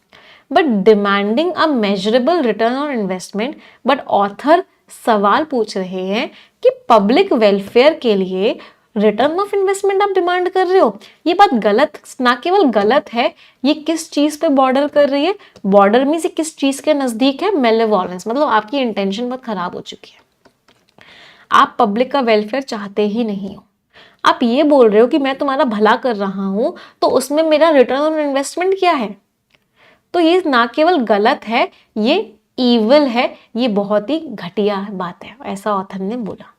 S1: But demanding a measurable return on investment, but author सवाल पूछ रहे हैं कि पब्लिक वेलफेयर के लिए रिटर्न ऑफ इन्वेस्टमेंट आप डिमांड कर रहे हो। ये बात गलत, ना केवल गलत है, ये किस चीज पे बॉर्डर कर रही है? बॉर्डर में से किस चीज के नजदीक है? मेलेवॉलेंस, मतलब आपकी इंटेंशन बहुत खराब हो चुकी है, आप पब्लिक का वेलफेयर चाहते ही नहीं हो। आप ये बोल रहे हो कि मैं तुम्हारा भला कर रहा हूं, तो उसमें मेरा रिटर्न ऑन इन्वेस्टमेंट क्या है? तो ये ना केवल गलत है, ये ईविल है, ये बहुत ही घटिया बात है, ऐसा ऑथर ने बोला।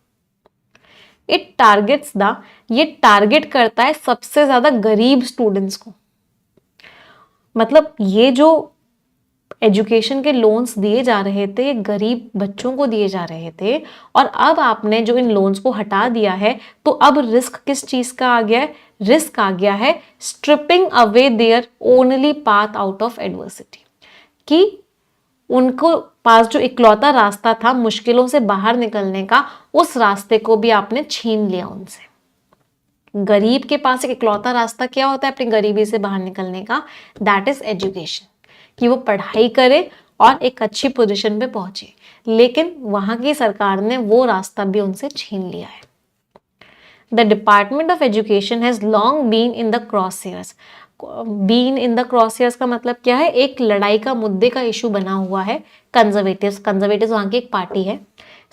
S1: इट टारगेट्स द, ये टारगेट करता है सबसे ज्यादा गरीब स्टूडेंट्स को। मतलब ये जो एजुकेशन के लोन्स दिए जा रहे थे, गरीब बच्चों को दिए जा रहे थे, और अब आपने जो इन लोन्स को हटा दिया है, तो अब रिस्क किस चीज का आ गया है? रिस्क आ गया है stripping away their only path out of adversity, कि उनको पास जो इकलौता रास्ता था मुश्किलों से बाहर निकलने का, उस रास्ते को भी आपने छीन लिया उनसे। गरीब के पास एक इकलौता रास्ता क्या होता है अपनी गरीबी से बाहर निकलने का? दैट इज एजुकेशन, कि वो पढ़ाई करे और एक अच्छी पोजीशन पे पहुंचे, लेकिन वहां की सरकार ने वो रास्ता भी उनसे छीन लिया है। The department of education has long been in the crosshairs. Been in the crosshairs का मतलब क्या है? एक लड़ाई का, मुद्दे का इशू बना हुआ है कंजर्वेटिव्स वहां की एक पार्टी है।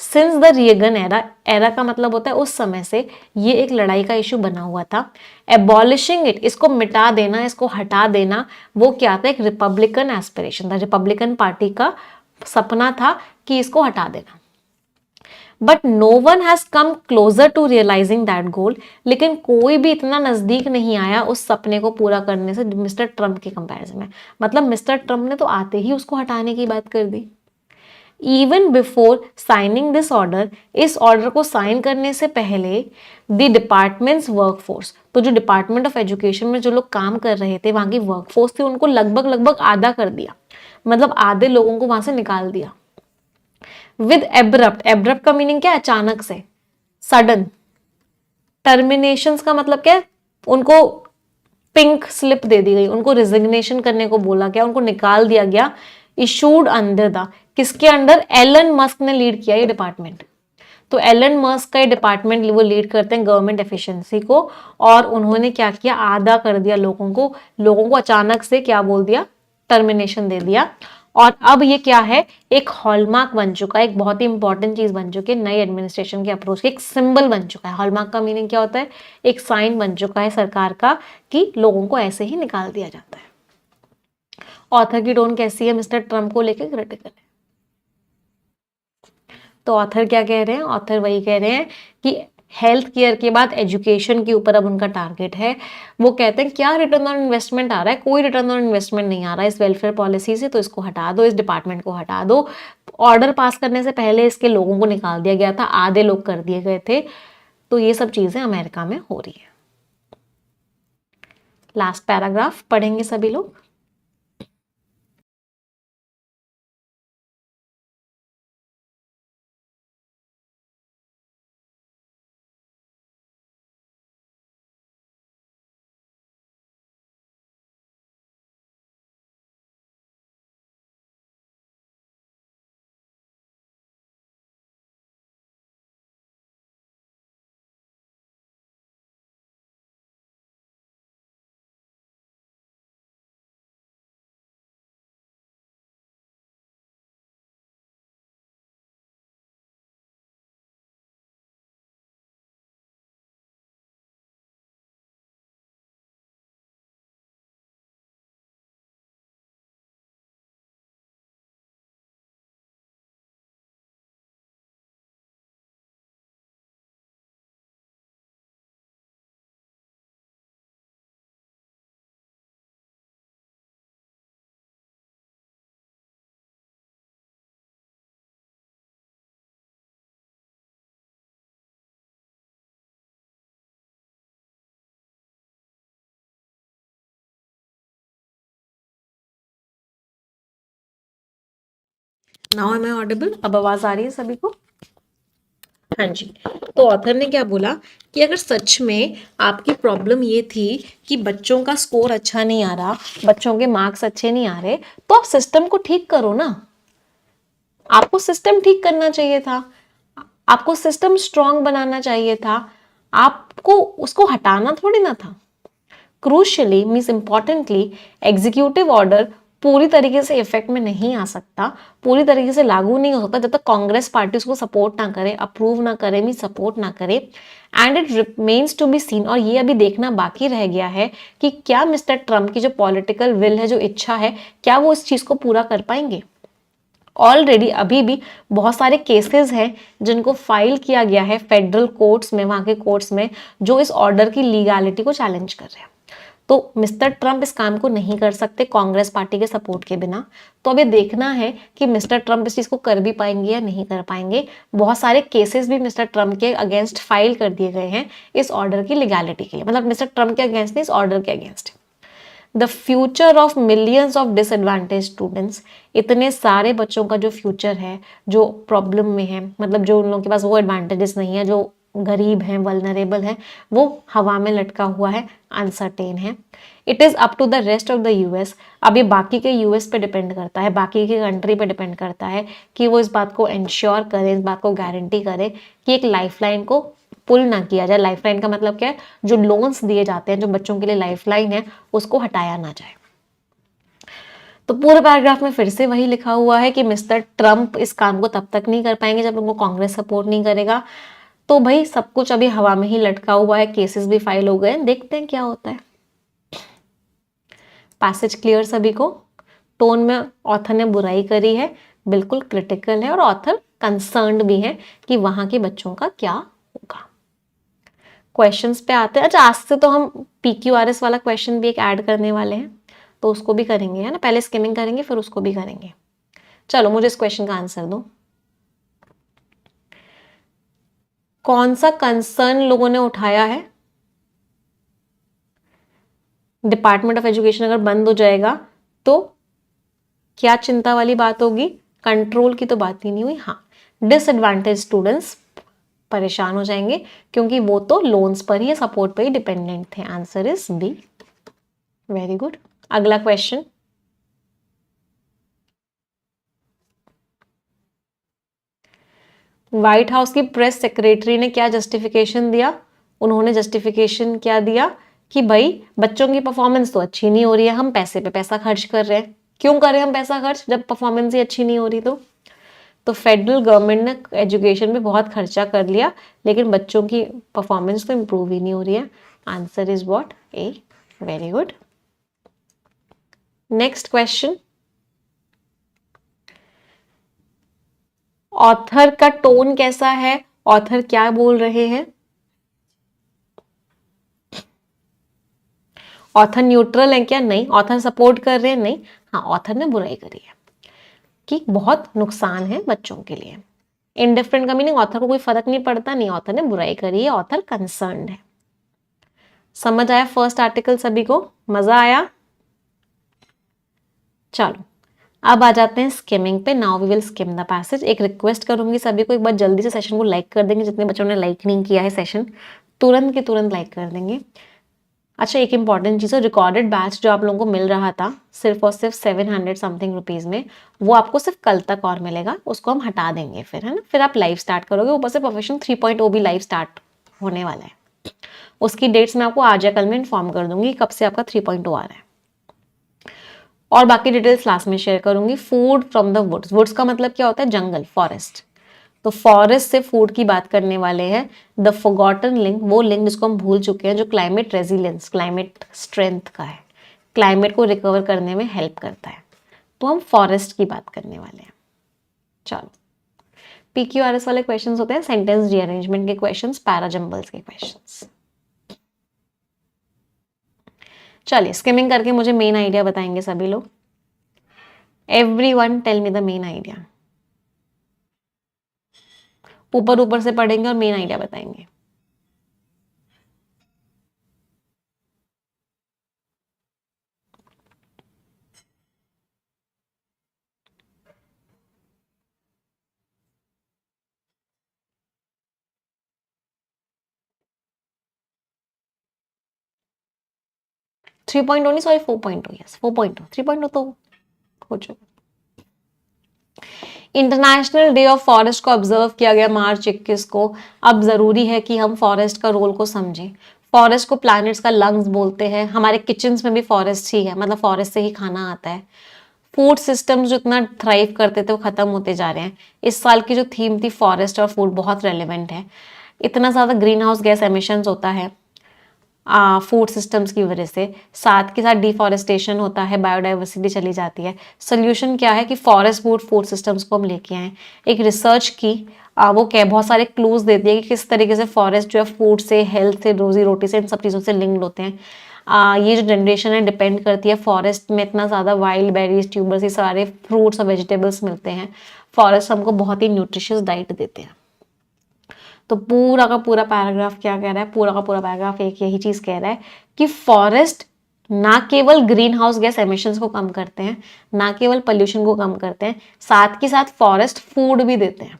S1: सिंस द रिएगन एरा, एरा का मतलब होता है उस समय से, ये एक लड़ाई का इशू बना हुआ था। एबॉलिशिंग इट, इसको मिटा देना, इसको हटा देना, वो क्या था? एक रिपब्लिकन एस्पिरेशन था, रिपब्लिकन पार्टी का सपना था कि इसको हटा देना। But no one has come closer to realising that goal, लेकिन कोई भी इतना नजदीक नहीं आया उस सपने को पूरा करने से मिस्टर ट्रंप के कंपैरिजन में। मतलब मिस्टर ट्रंप ने तो आते ही उसको हटाने की बात कर दी। Even before signing this order, इस ऑर्डर को साइन करने से पहले द डिपार्टमेंट्स वर्कफोर्स, तो जो डिपार्टमेंट ऑफ एजुकेशन में जो लोग काम कर रहे थे, वहां की वर्कफोर्स थी, उनको लगभग आधा कर दिया, मतलब आधे लोगों को वहां से निकाल दिया। विद एब्रप्ट, एब्रप्ट का मीनिंग क्या है? अचानक से, सडन। टर्मिनेशंस का मतलब क्या है? उनको पिंक स्लिप दे दी गई, उनको रिजिग्नेशन करने को बोला गया, उनको निकाल दिया गया। इशूड अंडर द, किसके अंडर? एलन मस्क ने लीड किया ये डिपार्टमेंट। तो एलन मस्क का ये डिपार्टमेंट वो लीड करते हैं गवर्नमेंट एफिशिएंसी को, और उन्होंने क्या किया? आधा कर दिया लोगों को अचानक से क्या बोल दिया? टर्मिनेशन दे दिया। और अब ये क्या है, एक हॉलमार्क बन चुका है, एक बहुत ही इंपॉर्टेंट चीज बन चुकी है नई एडमिनिस्ट्रेशन के अप्रोच की, एक सिंबल बन चुका है। हॉलमार्क का मीनिंग क्या होता है, एक साइन बन चुका है सरकार का कि लोगों को ऐसे ही निकाल दिया जाता है। ऑथर की टोन कैसी है, मिस्टर ट्रम्प को लेकर क्रिटिकल है। तो ऑथर क्या कह रहे हैं, ऑथर वही कह रहे हैं कि हेल्थ केयर के बाद एजुकेशन के ऊपर अब उनका टारगेट है। वो कहते हैं क्या रिटर्न ऑन इन्वेस्टमेंट आ रहा है, कोई रिटर्न ऑन इन्वेस्टमेंट नहीं आ रहा है इस वेलफेयर पॉलिसी से, तो इसको हटा दो, इस डिपार्टमेंट को हटा दो। ऑर्डर पास करने से पहले इसके लोगों को निकाल दिया गया था, आधे लोग कर दिए गए थे। तो ये सब चीजें अमेरिका में हो रही है। लास्ट पैराग्राफ पढ़ेंगे सभी लोग। नाउ एम आई ऑडिबल, अब आवाज आ रही है सभी को? हाँ जी। तो ऑथर ने क्या बोला कि अगर सच में आपकी प्रॉब्लम ये थी कि बच्चों का स्कोर अच्छा नहीं आ रहा, बच्चों के मार्क्स अच्छे नहीं आ रहे, तो आप सिस्टम को ठीक करो ना। आपको सिस्टम ठीक करना चाहिए था, आपको सिस्टम स्ट्रांग बनाना चाहिए था, आपको उसको हटाना थोड़ी ना था। Crucially means importantly, executive order पूरी तरीके से इफेक्ट में नहीं आ सकता, पूरी तरीके से लागू नहीं हो सकता जब तक कांग्रेस पार्टी उसको सपोर्ट ना करे, अप्रूव ना करे, मीन सपोर्ट ना करे। And it remains to be seen, और ये अभी देखना बाकी रह गया है कि क्या मिस्टर ट्रम्प की जो पॉलिटिकल विल है, जो इच्छा है, क्या वो इस चीज को पूरा कर पाएंगे। ऑलरेडी अभी भी बहुत सारे केसेस हैं जिनको फाइल किया गया है फेडरल कोर्ट्स में, वहां के कोर्ट्स में, जो इस ऑर्डर की लीगैलिटी को चैलेंज कर रहे हैं। तो मिस्टर ट्रम्प इस काम को नहीं कर सकते कांग्रेस पार्टी के सपोर्ट के बिना। तो अब ये देखना है कि मिस्टर ट्रम्प इस चीज को कर भी पाएंगे या नहीं कर पाएंगे। बहुत सारे केसेस भी मिस्टर ट्रम्प के अगेंस्ट फाइल कर दिए गए हैं इस ऑर्डर की लीगैलिटी के लिए, मतलब मिस्टर ट्रम्प के अगेंस्ट नहीं, इस ऑर्डर के against. The future of millions of disadvantage students, इतने सारे बच्चों का जो फ्यूचर है, जो प्रॉब्लम में है, मतलब जो उन लोगों के पास वो एडवांटेजेस नहीं है, जो गरीब हैं, वल्नरेबल हैं, वो हवा में लटका हुआ है, अनसर्टेन है। It is up to the rest of the US, अब ये बाकी के यूएस पे डिपेंड करता है, बाकी के कंट्री पे डिपेंड करता है कि वो इस बात को इंश्योर करे, इस बात को गारंटी करे कि एक लाइफलाइन को पुल ना किया जाए। लाइफलाइन का मतलब क्या है, जो लोन्स दिए जाते हैं, जो बच्चों के लिए लाइफलाइन है, उसको हटाया ना जाए। तो पूरे पैराग्राफ में फिर से वही लिखा हुआ है कि मिस्टर ट्रम्प इस काम को तब तक नहीं कर पाएंगे जब उनको कांग्रेस सपोर्ट नहीं करेगा। तो भाई सब कुछ अभी हवा में ही लटका हुआ है, केसेस भी फाइल हो गए, देखते हैं क्या होता है। पैसेज क्लियर सभी को? टोन में ऑथर ने बुराई करी है, बिल्कुल क्रिटिकल है, और ऑथर कंसर्न्ड भी है कि वहां के बच्चों का क्या होगा। क्वेश्चंस पे आते हैं। अच्छा, आज से तो हम PQRS वाला क्वेश्चन भी एक ऐड करने वाले हैं, तो उसको भी करेंगे, है ना। पहले स्किमिंग करेंगे फिर उसको भी करेंगे। चलो मुझे इस क्वेश्चन का आंसर दो। कौन सा कंसर्न लोगों ने उठाया है? डिपार्टमेंट ऑफ एजुकेशन अगर बंद हो जाएगा तो क्या चिंता वाली बात होगी? कंट्रोल की तो बात ही नहीं हुई। हाँ, डिसएडवांटेज स्टूडेंट्स परेशान हो जाएंगे क्योंकि वो तो लोन्स पर ही, सपोर्ट पर ही डिपेंडेंट थे। Answer is B. Very good. अगला क्वेश्चन, व्हाइट हाउस की प्रेस सेक्रेटरी ने क्या जस्टिफिकेशन दिया? उन्होंने जस्टिफिकेशन क्या दिया कि भाई बच्चों की परफॉर्मेंस तो अच्छी नहीं हो रही है, हम पैसे पे पैसा खर्च कर रहे हैं, क्यों करें हम पैसा खर्च जब परफॉर्मेंस ही अच्छी नहीं हो रही? तो फेडरल गवर्नमेंट ने एजुकेशन में बहुत खर्चा कर लिया, लेकिन बच्चों की परफॉर्मेंस तो इम्प्रूव ही नहीं हो रही है। Answer is what? A. Very good. Next question, author का टोन कैसा है? ऑथर क्या बोल रहे हैं? ऑथर न्यूट्रल है क्या? नहीं। ऑथर सपोर्ट कर रहे हैं? नहीं। हाँ, ऑथर ने बुराई करी है कि बहुत नुकसान है बच्चों के लिए। इनडिफरेंट का मीनिंग ऑथर को कोई फर्क नहीं पड़ता, नहीं, ऑथर ने बुराई करी है, ऑथर कंसर्न्ड है। समझ आया फर्स्ट आर्टिकल सभी को? मजा आया? चलो अब आ जाते हैं स्किमिंग पे। Now we will skim the passage. एक रिक्वेस्ट करूंगी सभी को, एक बार जल्दी से सेशन को लाइक कर देंगे। जितने बच्चों ने लाइक नहीं किया है सेशन, तुरंत के तुरंत लाइक कर देंगे। अच्छा, एक इंपॉर्टेंट चीज़ है, रिकॉर्डेड बैच जो आप लोगों को मिल रहा था सिर्फ और सिर्फ 700 समथिंग रुपीज़ में, वो आपको सिर्फ कल तक और मिलेगा। उसको हम हटा देंगे फिर, है ना? फिर आप लाइव स्टार्ट करोगे। ऊपर से प्रोफेशन 3.0 भी लाइव स्टार्ट होने वाला है। उसकी डेट्स मैं आपको आज या कल में इन्फॉर्म कर दूंगी कब से आपका 3.0 आ रहा है, और बाकी डिटेल्स लास्ट में शेयर करूंगी। Food from the woods, woods का मतलब क्या होता है? जंगल, फॉरेस्ट। तो फॉरेस्ट से फूड की बात करने वाले हैं। द फॉरगॉटन लिंक, वो लिंक जिसको हम भूल चुके हैं, जो क्लाइमेट रेजिलियंस, क्लाइमेट स्ट्रेंथ का है, क्लाइमेट को रिकवर करने में हेल्प करता है। तो हम फॉरेस्ट की बात करने वाले हैं। चलो, PQRS वाले क्वेश्चंस होते हैं सेंटेंस रीअरेंजमेंट के क्वेश्चंस, पैराजंबल्स के क्वेश्चंस। चलिए स्किमिंग करके मुझे मेन आइडिया बताएंगे सभी लोग। Everyone tell me the main idea. ऊपर ऊपर से पढ़ेंगे और मेन आइडिया बताएंगे। 3.0 नहीं, सॉरी 4.0। यस 4.0, 3.0 तो हो चुका। इंटरनेशनल डे ऑफ फॉरेस्ट को ऑब्जर्व किया गया मार्च 21 को। अब जरूरी है कि हम फॉरेस्ट का रोल को समझें। फॉरेस्ट को प्लैनेट्स का लंग्स बोलते हैं। हमारे किचन्स में भी फॉरेस्ट ही है, मतलब फॉरेस्ट से ही खाना आता है। फूड सिस्टम्स जो इतना थ्राइव करते थे वो खत्म होते जा रहे हैं। इस साल की जो थीम थी फॉरेस्ट और फूड, बहुत रेलिवेंट है। इतना ज़्यादा ग्रीन हाउस गैस एमिशंस होता है फूड सिस्टम्स की वजह से, साथ के साथ डिफॉरेस्टेशन होता है, बायोडाइवर्सिटी चली जाती है। सोल्यूशन क्या है कि फॉरेस्ट फूड सिस्टम्स को हम लेके आए। एक रिसर्च की, वो क्या बहुत सारे क्लूज देती है कि किस तरीके से फॉरेस्ट जो है फूड से, हेल्थ से, रोजी रोटी से, इन सब चीज़ों से लिंक्ड होते हैं। ये जो जनरेशन है डिपेंड करती है फॉरेस्ट में। इतना ज़्यादा वाइल्ड बेरीज, ट्यूबर्स, ये सारे फ्रूट्स और वेजिटेबल्स मिलते हैं। फॉरेस्ट हमको बहुत ही न्यूट्रिशियस डाइट देते हैं। तो पूरा का पूरा पैराग्राफ क्या कह रहा है? पूरा का पूरा पैराग्राफ एक यही चीज कह रहा है कि फॉरेस्ट ना केवल ग्रीन हाउस गैस एमिशंस को कम करते हैं, ना केवल पोल्यूशन को कम करते हैं, साथ के साथ फॉरेस्ट फूड भी देते हैं।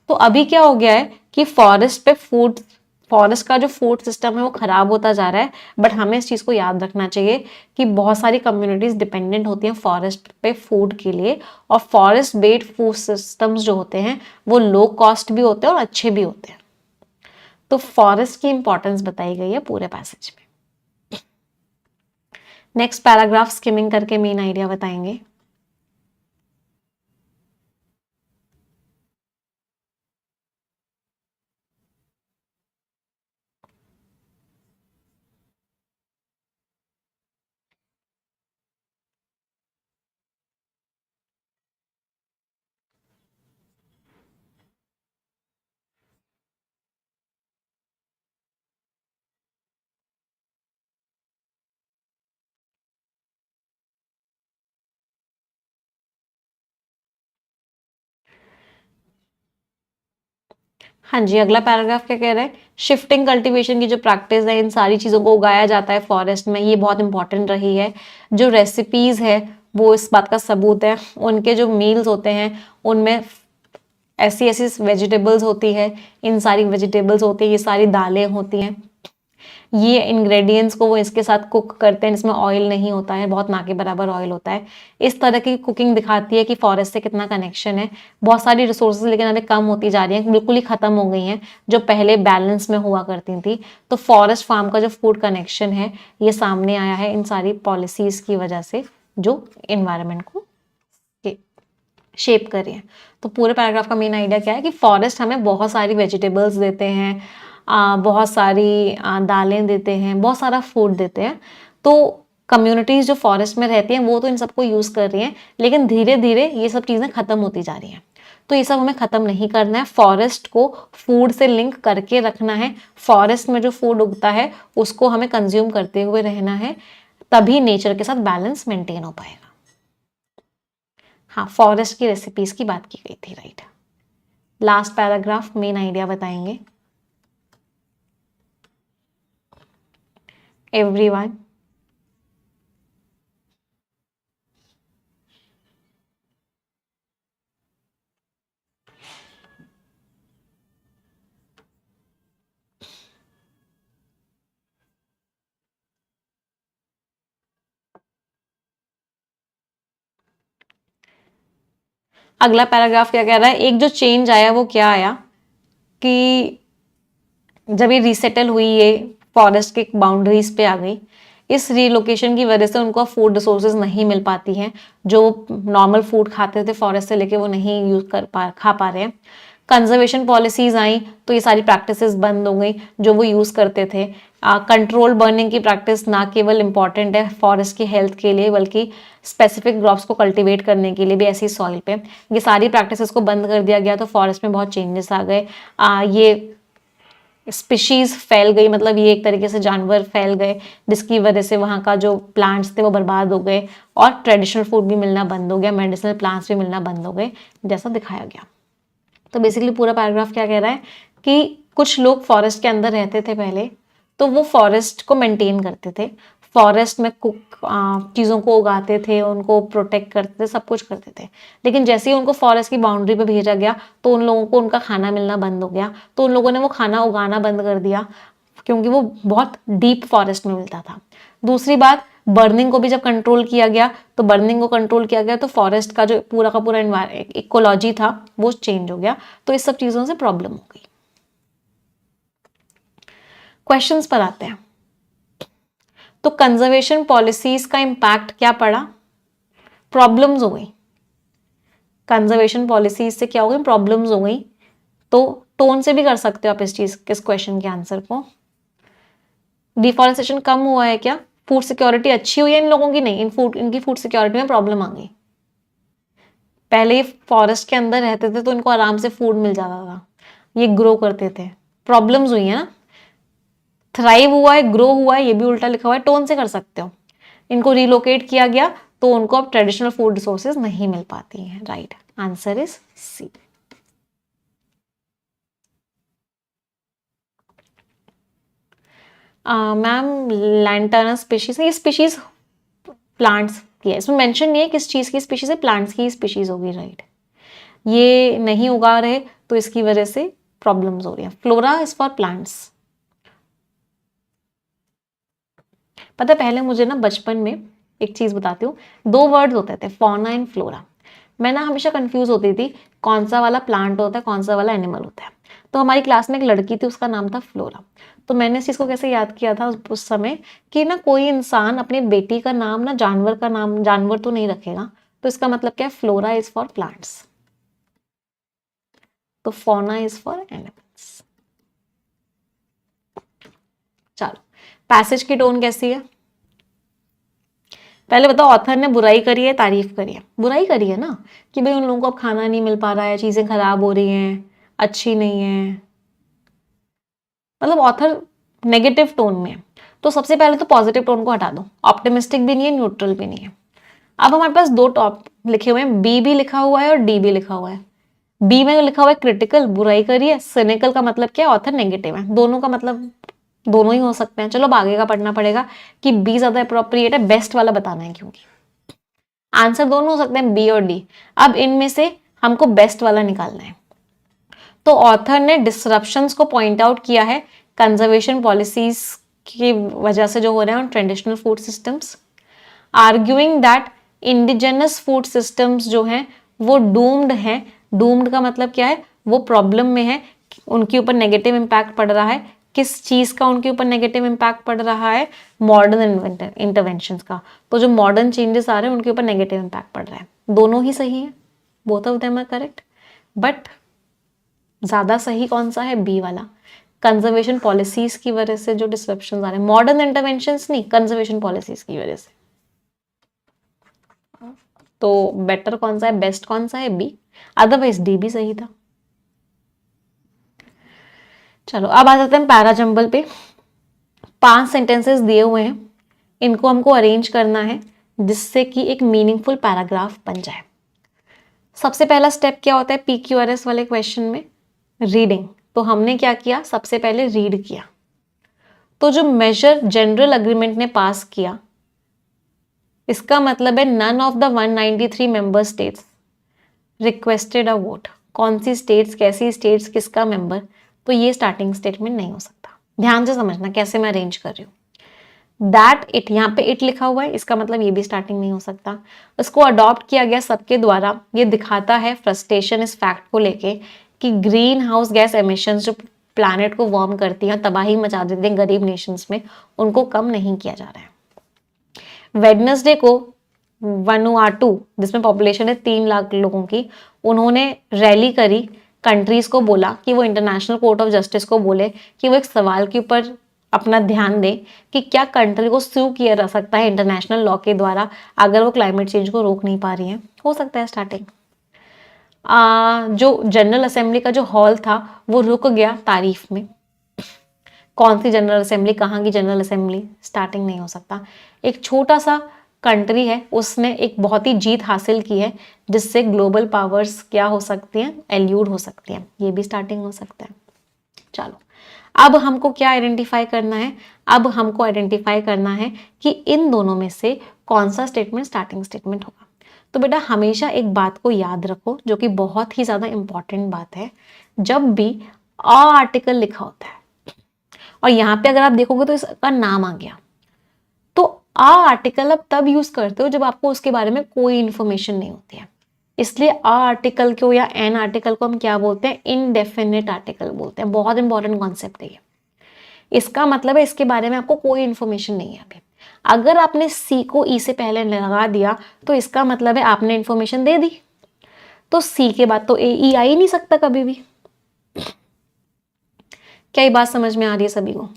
S1: तो अभी क्या हो गया है कि फॉरेस्ट का जो फूड सिस्टम है वो खराब होता जा रहा है। बट हमें इस चीज को याद रखना चाहिए कि बहुत सारी कम्युनिटीज डिपेंडेंट होती हैं फॉरेस्ट पे फूड के लिए, और फॉरेस्ट बेस्ड फूड सिस्टम्स जो होते हैं वो लो कॉस्ट भी होते हैं और अच्छे भी होते हैं। तो फॉरेस्ट की इंपॉर्टेंस बताई गई है पूरे पैसेज में। नेक्स्ट पैराग्राफ स्किमिंग करके मेन आइडिया बताएंगे। हाँ जी, अगला पैराग्राफ क्या कह रहा है? शिफ्टिंग कल्टीवेशन की जो प्रैक्टिस है, इन सारी चीज़ों को उगाया जाता है फॉरेस्ट में, ये बहुत इंपॉर्टेंट रही है। जो रेसिपीज़ है वो इस बात का सबूत है। उनके जो मील्स होते हैं उनमें ऐसी ऐसी वेजिटेबल्स होती है, इन सारी वेजिटेबल्स होती है, ये सारी दालें होती हैं, ये इंग्रेडिएंट्स को वो इसके साथ कुक करते हैं जिसमें ऑयल नहीं होता है, बहुत ना के बराबर ऑयल होता है। इस तरह की कुकिंग दिखाती है कि फॉरेस्ट से कितना कनेक्शन है। बहुत सारी रिसोर्सेज लेकिन अभी कम होती जा रही हैं, बिल्कुल ही खत्म हो गई हैं, जो पहले बैलेंस में हुआ करती थी। तो फॉरेस्ट फार्म का जो फूड कनेक्शन है ये सामने आया है इन सारी पॉलिसीज की वजह से, जो इन्वायरमेंट को शेप कर रही है। तो पूरे पैराग्राफ का मेन आइडिया क्या है कि फॉरेस्ट हमें बहुत सारी वेजिटेबल्स देते हैं, बहुत सारी दालें देते हैं, बहुत सारा फूड देते हैं। तो कम्युनिटीज जो फॉरेस्ट में रहती हैं वो तो इन सबको यूज कर रही हैं, लेकिन धीरे धीरे ये सब चीजें खत्म होती जा रही हैं। तो ये सब हमें खत्म नहीं करना है, फॉरेस्ट को फूड से लिंक करके रखना है। फॉरेस्ट में जो फूड उगता है उसको हमें कंज्यूम करते हुए रहना है, तभी नेचर के साथ बैलेंस मेंटेन हो पाएगा। हाँ, फॉरेस्ट की रेसिपीज की बात की गई थी, right. Last paragraph main idea बताएंगे। एवरीवन, अगला पैराग्राफ क्या कह रहा है, एक जो चेंज आया वो क्या आया कि जब ये रीसेटल हुई, ये फॉरेस्ट के बाउंड्रीज पे आ गई, इस रीलोकेशन की वजह से उनको फूड रिसोर्सेज नहीं मिल पाती हैं। जो नॉर्मल फूड खाते थे फॉरेस्ट से लेके वो नहीं यूज खा पा रहे हैं। कंजर्वेशन पॉलिसीज आई तो ये सारी प्रैक्टिसेस बंद हो गई जो वो यूज करते थे। कंट्रोल बर्निंग की प्रैक्टिस ना केवल इंपॉर्टेंट है फॉरेस्ट की हेल्थ के लिए, बल्कि स्पेसिफिक क्रॉप्स को कल्टीवेट करने के लिए भी ऐसी सॉइल पे ये सारी प्रैक्टिसेस को बंद कर दिया गया। तो फॉरेस्ट में बहुत चेंजेस आ गए। ये स्पीशीज फैल गई, मतलब ये एक तरीके से जानवर फैल गए, जिसकी वजह से वहाँ का जो प्लांट्स थे वो बर्बाद हो गए और ट्रेडिशनल फूड भी मिलना बंद हो गया, मेडिसिनल प्लांट्स भी मिलना बंद हो गए, जैसा दिखाया गया। तो बेसिकली पूरा पैराग्राफ क्या कह रहा है कि कुछ लोग फॉरेस्ट के अंदर रहते थे पहले, तो वो फॉरेस्ट को मेंटेन करते थे, फॉरेस्ट में चीज़ों को उगाते थे, उनको प्रोटेक्ट करते थे, सब कुछ करते थे। लेकिन जैसे ही उनको फॉरेस्ट की बाउंड्री पे भेजा गया तो उन लोगों को उनका खाना मिलना बंद हो गया। तो उन लोगों ने वो खाना उगाना बंद कर दिया क्योंकि वो बहुत डीप फॉरेस्ट में मिलता था। दूसरी बात, बर्निंग को भी जब कंट्रोल किया गया, तो बर्निंग को कंट्रोल किया गया तो फॉरेस्ट का जो पूरा का पूरा इकोलॉजी था वो चेंज हो गया। तो इस सब चीज़ों से प्रॉब्लम हो गई। क्वेश्चंस पर आते हैं। तो कंजर्वेशन पॉलिसीज का इम्पैक्ट क्या पड़ा? प्रॉब्लम्स हो गई। कंजर्वेशन पॉलिसीज से क्या हो गई? प्रॉब्लम्स हो गई। तो टोन से भी कर सकते हो आप इस क्वेश्चन के आंसर को। डिफॉरेस्टेशन कम हुआ है क्या? फूड सिक्योरिटी अच्छी हुई है इन लोगों की? नहीं, इनकी फूड सिक्योरिटी में प्रॉब्लम आ गई। पहले ये फॉरेस्ट के अंदर रहते थे तो इनको आराम से फूड मिल जाता था, ये ग्रो करते थे। प्रॉब्लम्स हुई है ना, थ्राइव हुआ है, ग्रो हुआ है, ये भी उल्टा लिखा हुआ है, टोन से कर सकते हो। इनको रिलोकेट किया गया तो उनको अब ट्रेडिशनल फूड रिसोर्सेज नहीं मिल पाती हैं। Right answer is C. Ma'am lantana species, ये स्पीशीज प्लांट्स की है, इसमें मेंशन नहीं है किस चीज की स्पीशीज है, प्लांट्स की स्पीशीज होगी। राइट, ये नहीं उगा रहे तो इसकी वजह से प्रॉब्लम्स हो रही है। Flora is for plants. पता है पहले मुझे ना बचपन में एक चीज बताती हूँ, दो वर्ड्स होते थे फौना एंड फ्लोरा। मैं ना हमेशा कंफ्यूज होती थी कौन सा वाला प्लांट होता है कौन सा वाला एनिमल होता है। तो हमारी क्लास में एक लड़की थी, उसका नाम था फ्लोरा। तो मैंने इस चीज को कैसे याद किया था उस समय कि ना कोई इंसान अपनी बेटी का नाम ना जानवर का नाम, जानवर तो नहीं रखेगा, तो इसका मतलब क्या है, फ्लोरा इज फॉर प्लांट्स, तो फौना इज फॉर एनिमल्स। चलो पैसेज की टोन कैसी है? पहले बताओ, ऑथर ने बुराई करी है तारीफ करी है? बुराई करी है ना, कि भाई उन लोगों को अब खाना नहीं मिल पा रहा है, चीजें खराब हो रही हैं, अच्छी नहीं है, मतलब ऑथर नेगेटिव टोन में है। तो सबसे पहले तो पॉजिटिव टोन को हटा दो, ऑप्टिमिस्टिक भी नहीं है, न्यूट्रल भी नहीं है। अब हमारे पास दो टॉप लिखे हुए हैं, बी भी लिखा हुआ है और डी भी लिखा हुआ है। बी में लिखा हुआ है क्रिटिकल, बुराई करी है, सिनिकल का मतलब क्या है, ऑथर नेगेटिव है। दोनों का मतलब दोनों ही हो सकते हैं। चलो अब आगे का पढ़ना पड़ेगा कि बी ज्यादा अप्रोप्रिएट है, बेस्ट वाला बताना है, क्योंकि आंसर दोनों हो सकते हैं बी और डी। अब इनमें से हमको बेस्ट वाला निकालना है। तो ऑथर ने डिसरप्शंस को पॉइंट आउट किया है कंजर्वेशन पॉलिसीज की वजह से जो हो रहे हैं on traditional food systems, arguing that indigenous food systems जो हैं वो डूम्ड हैं। डूम्ड का मतलब क्या है, वो प्रॉब्लम में है, उनके ऊपर नेगेटिव इम्पैक्ट पड़ रहा है किस चीज का उनके ऊपर नेगेटिव इम्पैक्ट पड़ रहा है? मॉडर्न इंटरवेंशंस का। तो जो मॉडर्न चेंजेस आ रहे हैं उनके ऊपर नेगेटिव इम्पैक्ट पड़ रहा है। दोनों ही सही है, both of them are correct, but ज्यादा सही कौन सा है? बी वाला। कंजर्वेशन पॉलिसीज की वजह से जो डिसरप्शन आ रहे हैं, मॉडर्न इंटरवेंशंस नहीं, कंजर्वेशन पॉलिसीज की वजह से। तो बेटर कौन सा है, बेस्ट कौन सा है? बी। अदरवाइज डी भी सही था। चलो अब आ जाते हैं पैराजंबल पे। 5 सेंटेंसेस दिए हुए हैं, इनको हमको अरेंज करना है जिससे कि एक मीनिंगफुल पैराग्राफ बन जाए। सबसे पहला स्टेप क्या होता है PQRS वाले क्वेश्चन में? रीडिंग। तो हमने क्या किया? सबसे पहले रीड किया। तो जो मेजर जनरल एग्रीमेंट ने पास किया, इसका मतलब है none of the 193 member states requested a vote. कौन सी स्टेट्स, कैसी स्टेट्स, किसका मेंबर? तो ये स्टार्टिंग स्टेटमेंट नहीं हो सकता। ध्यान से समझना कैसे मैं अरेंज कर रही हूँ। दैट इट, यहाँ पे इट लिखा हुआ है, इसका मतलब ये भी स्टार्टिंग नहीं हो सकता। इसको अडॉप्ट किया गया सबके द्वारा। ये दिखाता है फ्रस्ट्रेशन इस फैक्ट को लेके कि ग्रीन हाउस गैस एमिशंस जो प्लैनेट को वार्म करती हैं, तबाही मचा देती हैं गरीब नेशंस में, उनको कम नहीं किया जा रहा है। वेडनेसडे को वनुआटू, जिसमें पॉपुलेशन है 3 लाख लोगों की, उन्होंने रैली करी, कंट्रीज को बोला कि वो इंटरनेशनल कोर्ट ऑफ जस्टिस को बोले कि वो एक सवाल के ऊपर अपना ध्यान दे कि क्या कंट्री को स्यू किया जा सकता है इंटरनेशनल लॉ के द्वारा अगर वो क्लाइमेट चेंज को रोक नहीं पा रही है। हो सकता है स्टार्टिंग। जो जनरल असेंबली का जो हॉल था वो रुक गया तारीफ में। कौन सी जनरल असेंबली, कहाँ की जनरल असेंबली? स्टार्टिंग नहीं हो सकता। एक छोटा सा कंट्री है, उसने एक बहुत ही जीत हासिल की है जिससे ग्लोबल पावर्स क्या हो सकती हैं? एल्यूड हो सकती हैं। ये भी स्टार्टिंग हो सकता है। चलो अब हमको क्या आइडेंटिफाई करना है? अब हमको आइडेंटिफाई करना है कि इन दोनों में से कौन सा स्टेटमेंट स्टार्टिंग स्टेटमेंट होगा। तो बेटा हमेशा एक बात को याद रखो जो कि बहुत ही ज्यादा इंपॉर्टेंट बात है, जब भी अ आर्टिकल लिखा होता है और यहाँ पे अगर आप देखोगे तो इसका नाम आ गया, तो आ आर्टिकल अब तब यूज करते हो जब आपको उसके बारे में कोई इंफॉर्मेशन नहीं होती है। इसलिए आ आर्टिकल को या एन आर्टिकल को हम क्या बोलते हैं? इनडेफिनेट आर्टिकल बोलते हैं। बहुत इंपॉर्टेंट कॉन्सेप्ट है ये। इसका मतलब है इसके बारे में आपको कोई इंफॉर्मेशन नहीं है अभी। अगर आपने सी को ई से पहले लगा दिया तो इसका मतलब है आपने इंफॉर्मेशन दे दी। तो सी के बाद तो ए ई आ ही नहीं सकता कभी भी। क्या ये बात समझ में आ रही है सभी को?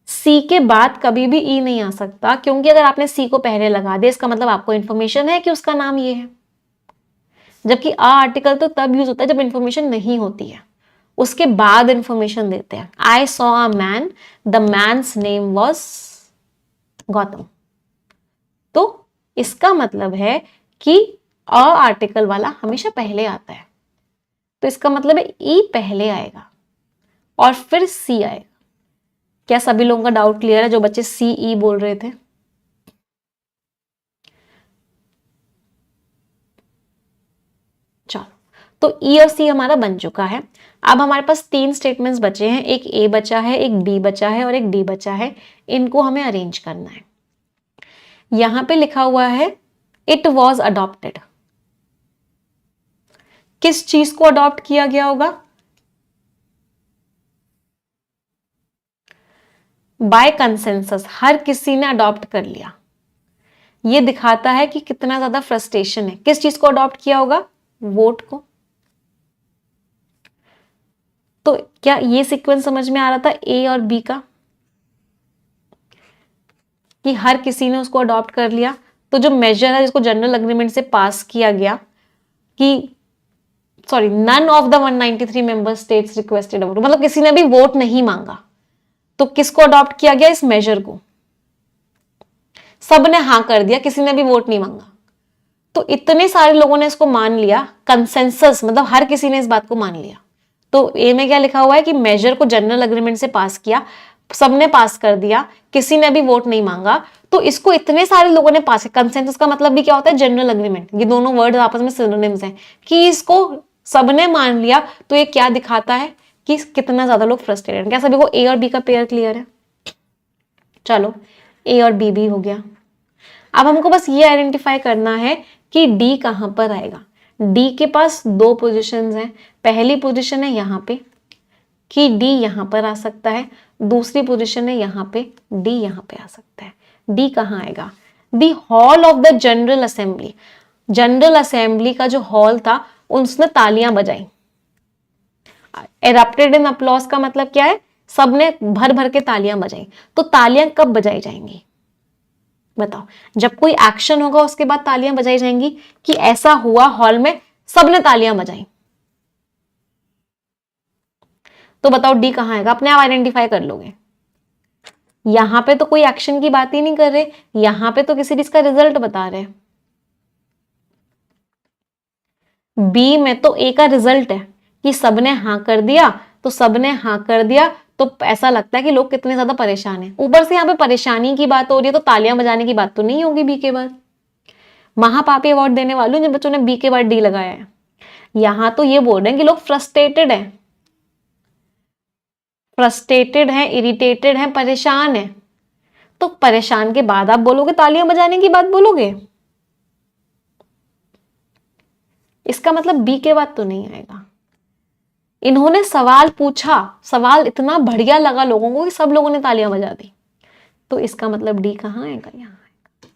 S1: सी के बाद कभी भी ई नहीं आ सकता, क्योंकि अगर आपने सी को पहले लगा दिया इसका मतलब आपको इंफॉर्मेशन है कि उसका नाम ये है। जबकि आ आर्टिकल तो तब यूज होता है जब इंफॉर्मेशन नहीं होती है, उसके बाद इंफॉर्मेशन देते हैं। I saw a man, the man's name was Gautam. तो इसका मतलब है कि अ आर्टिकल वाला हमेशा पहले आता है। तो इसका मतलब है ई पहले आएगा और फिर सी आएगा। क्या सभी लोगों का डाउट क्लियर है जो बच्चे सी ई बोल रहे थे? चलो, तो ई और सी हमारा बन चुका है। अब हमारे पास 3 स्टेटमेंट्स बचे हैं, एक ए बचा है, एक बी बचा है और एक डी बचा है। इनको हमें अरेंज करना है। यहां पे लिखा हुआ है इट वॉज अडॉप्टेड। किस चीज को अडॉप्ट किया गया होगा? बाय कंसेंसस, हर किसी ने अडॉप्ट कर लिया। ये दिखाता है कि कितना ज्यादा फ्रस्ट्रेशन है। किस चीज को अडॉप्ट किया होगा? वोट को। तो क्या ये सीक्वेंस समझ में आ रहा था ए और बी का, कि हर किसी ने उसको अडॉप्ट कर लिया? तो जो मेजर है जिसको जनरल एग्रीमेंट से पास किया गया कि sorry none of the 193 member states requested vote, मतलब किसी ने भी वोट नहीं मांगा, तो किसको अडॉप्ट किया गया? इस मेजर को। सबने हाँ कर दिया, किसी ने भी वोट नहीं मांगा। तो इतने सारे लोगों ने इसको मान लिया, कंसेंसस मतलब हर किसी ने इस बात को मान लिया। तो ए में क्या लिखा हुआ है कि मेजर को जनरल एग्रीमेंट से पास किया, सबने पास कर दिया, किसी ने भी वोट नहीं मांगा, तो इसको इतने सारे लोगों ने पास किया। कंसेंसस का मतलब भी क्या होता है? General agreement. ये दोनों वर्ड आपस में सिनोनिम्स हैं कि इसको सबने मान लिया। तो ये क्या दिखाता है कि कितना ज्यादा लोग फ्रस्ट्रेटेड हैं। क्या सभी को ए और बी का पेयर क्लियर है? चलो ए और बी भी हो गया। अब हमको बस ये आइडेंटिफाई करना है कि डी कहां पर आएगा। डी के पास 2 पोजीशंस हैं। पहली पोजीशन है यहां पे कि डी यहां पर आ सकता है, दूसरी पोजीशन है यहाँ पे, डी यहाँ पे आ सकता है। डी कहाँ आएगा? The hall of the general assembly. General assembly का जो हॉल था उसने तालियां बजाई। एरप्टेड इन अपलॉज का मतलब क्या है? सबने भर भर के तालियां बजाई। तो तालियां कब बजाई जाएंगी बताओ? जब कोई एक्शन होगा उसके बाद तालियां बजाई जाएंगी, कि ऐसा हुआ हॉल में सबने तालियां बजाई। तो बताओ डी कहां आएगा? अपने आप आइडेंटिफाई कर लोगे। यहां पे तो कोई एक्शन की बात ही नहीं कर रहे, यहां पे तो किसी चीज का रिजल्ट बता रहे। बी में तो ए का रिजल्ट है कि सबने हां कर दिया, तो सबने हां कर दिया, तो ऐसा लगता है कि लोग कितने ज्यादा परेशान हैं। ऊपर से यहाँ पे परेशानी की बात हो रही है, तो तालियां बजाने की बात तो नहीं होगी बी के बाद। महापापी अवार्ड देने वालों जिन बच्चों ने बी के बाद डी लगाया है। यहां तो ये बोल रहे हैं कि लोग फ्रस्ट्रेटेड हैं, फ्रस्ट्रेटेड हैं, इरिटेटेड हैं, परेशान हैं। तो परेशान के बाद आप बोलोगे तालियां बजाने की बात बोलोगे? इसका मतलब बी के बाद तो नहीं आएगा। इन्होंने सवाल पूछा, सवाल इतना बढ़िया लगा लोगों को कि सब लोगों ने तालियां बजा दी। तो इसका मतलब डी कहां आएगा? यहां आएगा।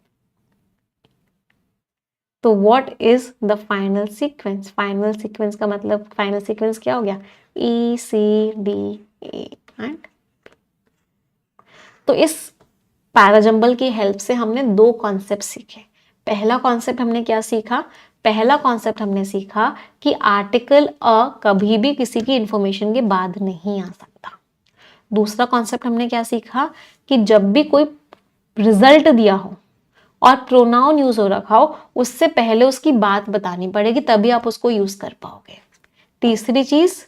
S1: तो what is the final sequence? Final sequence का मतलब, फाइनल सीक्वेंस क्या हो गया? ई सी डी ए एंड। तो इस पैराजंबल की हेल्प से हमने दो कॉन्सेप्ट सीखे। पहला कॉन्सेप्ट हमने क्या सीखा? पहला कॉन्सेप्ट हमने सीखा कि आर्टिकल अ कभी भी किसी की इंफॉर्मेशन के बाद नहीं आ सकता। दूसरा कॉन्सेप्ट हमने क्या सीखा? कि जब भी कोई रिजल्ट दिया हो और प्रोनाउन यूज हो रखा हो, उससे पहले उसकी बात बतानी पड़ेगी, तभी आप उसको यूज कर पाओगे। तीसरी चीज,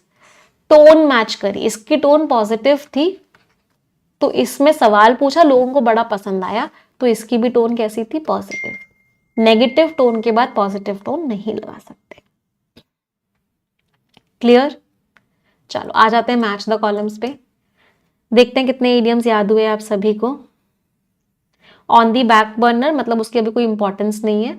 S1: टोन मैच करी। इसकी टोन पॉजिटिव थी, तो इसमें सवाल पूछा, लोगों को बड़ा पसंद आया, तो इसकी भी टोन कैसी थी? पॉजिटिव। नेगेटिव टोन के बाद पॉजिटिव टोन नहीं लगा सकते। क्लियर? चलो आ जाते हैं मैच द कॉलम्स पे। देखते हैं कितने इडियम्स याद हुए आप सभी को। ऑन दी बैक बर्नर मतलब उसकी अभी कोई इंपॉर्टेंस नहीं है।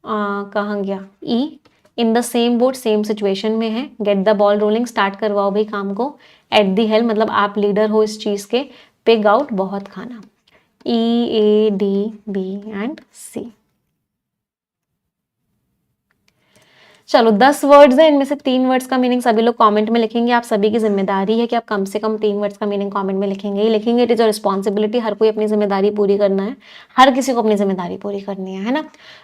S1: कहाँ गया? E. In the same boat, same situation में है। Get the ball rolling, start करवाओ भाई काम को। एट दी हेल्म मतलब आप लीडर हो इस चीज के। पिग आउट बहुत खाना। ई ए डी बी एंड सी। चलो 10 वर्ड्स हैं, इनमें से 3 वर्ड्स का मीनिंग सभी लोग कमेंट में लिखेंगे। आप सभी की जिम्मेदारी है कि आप कम से कम 3 वर्ड्स का मीनिंग कमेंट में लिखेंगे ही लिखेंगे। It is your responsibility. हर कोई अपनी जिम्मेदारी पूरी करना है, हर किसी को अपनी जिम्मेदारी पूरी करनी है ना।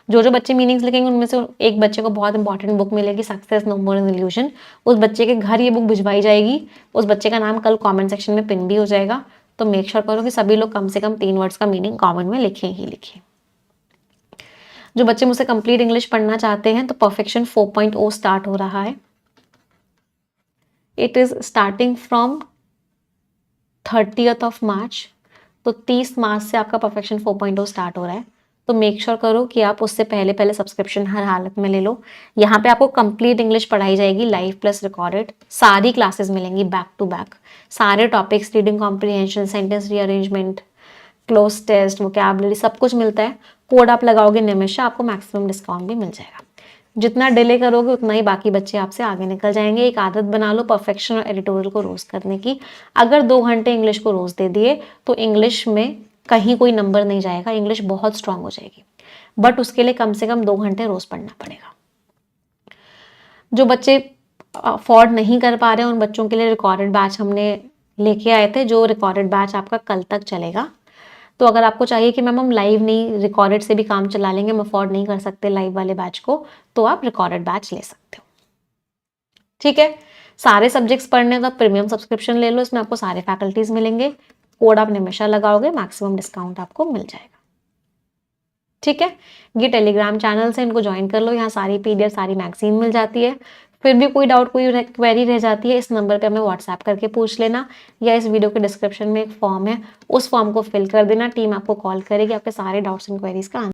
S1: जो बच्चे मीनिंग्स लिखेंगे उनमें से एक बच्चे को बहुत इंपॉर्टेंट बुक मिलेगी, success no more an illusion. उस बच्चे के घर ये बुक भिजवाई जाएगी, उस बच्चे का नाम कल कॉमेंट सेक्शन में पिन भी हो जाएगा। तो मेक श्योर करो कि सभी लोग कम से कम 3 वर्ड्स का मीनिंग कमेंट में लिखें ही लिखें। जो बच्चे मुझसे कंप्लीट इंग्लिश पढ़ना चाहते हैं तो परफेक्शन 4.0 स्टार्ट हो रहा है। It is starting from 30th of March. तो 30 मार्च से आपका परफेक्शन 4.0 स्टार्ट हो रहा है। तो मेक श्योर करो कि आप उससे पहले पहले सब्सक्रिप्शन हर हालत में ले लो। यहाँ पे आपको कंप्लीट इंग्लिश पढ़ाई जाएगी, लाइव प्लस रिकॉर्डेड। सारी क्लासेस मिलेंगी बैक टू बैक। सारे topics, reading comprehension, sentence rearrangement, cloze test, vocabulary, सब कुछ मिलता है। कोड आप लगाओगे निमिषा, आपको मैक्सिमम डिस्काउंट भी मिल जाएगा। जितना डिले करोगे उतना ही बाकी बच्चे आपसे आगे निकल जाएंगे। एक आदत बना लो परफेक्शन और एडिटोरियल को रोज करने की। अगर 2 घंटे इंग्लिश को रोज दे दिए तो इंग्लिश में कहीं कोई नंबर नहीं जाएगा, इंग्लिश बहुत स्ट्रांग हो जाएगी। बट उसके लिए कम से कम 2 घंटे रोज पढ़ना पड़ेगा। जो बच्चे अफोर्ड नहीं कर पा रहे हैं उन बच्चों के लिए रिकॉर्डेड बैच हमने लेके आए थे, जो रिकॉर्डेड बैच आपका कल तक चलेगा। तो अगर आपको चाहिए कि मैम हम लाइव नहीं रिकॉर्डेड से भी काम चला लेंगे, हम अफोर्ड नहीं कर सकते लाइव वाले बैच को, तो आप रिकॉर्डेड बैच ले सकते हो। ठीक है? सारे सब्जेक्ट्स पढ़ने का प्रीमियम सब्सक्रिप्शन ले लो, इसमें आपको सारे फैकल्टीज मिलेंगे। कोड आप निमिषा लगाओगे, मैक्सिमम डिस्काउंट आपको मिल जाएगा। ठीक है? ये टेलीग्राम चैनल से इनको ज्वाइन कर लो, यहाँ सारी पीडीएफ, सारी मैगजीन मिल जाती है। फिर भी कोई डाउट, कोई क्वेरी रह जाती है, इस नंबर पे हमें व्हाट्सएप करके पूछ लेना, या इस वीडियो के डिस्क्रिप्शन में एक फॉर्म है, उस फॉर्म को फिल कर देना। टीम आपको कॉल करेगी, आपके सारे डाउट्स एंड क्वेरीज का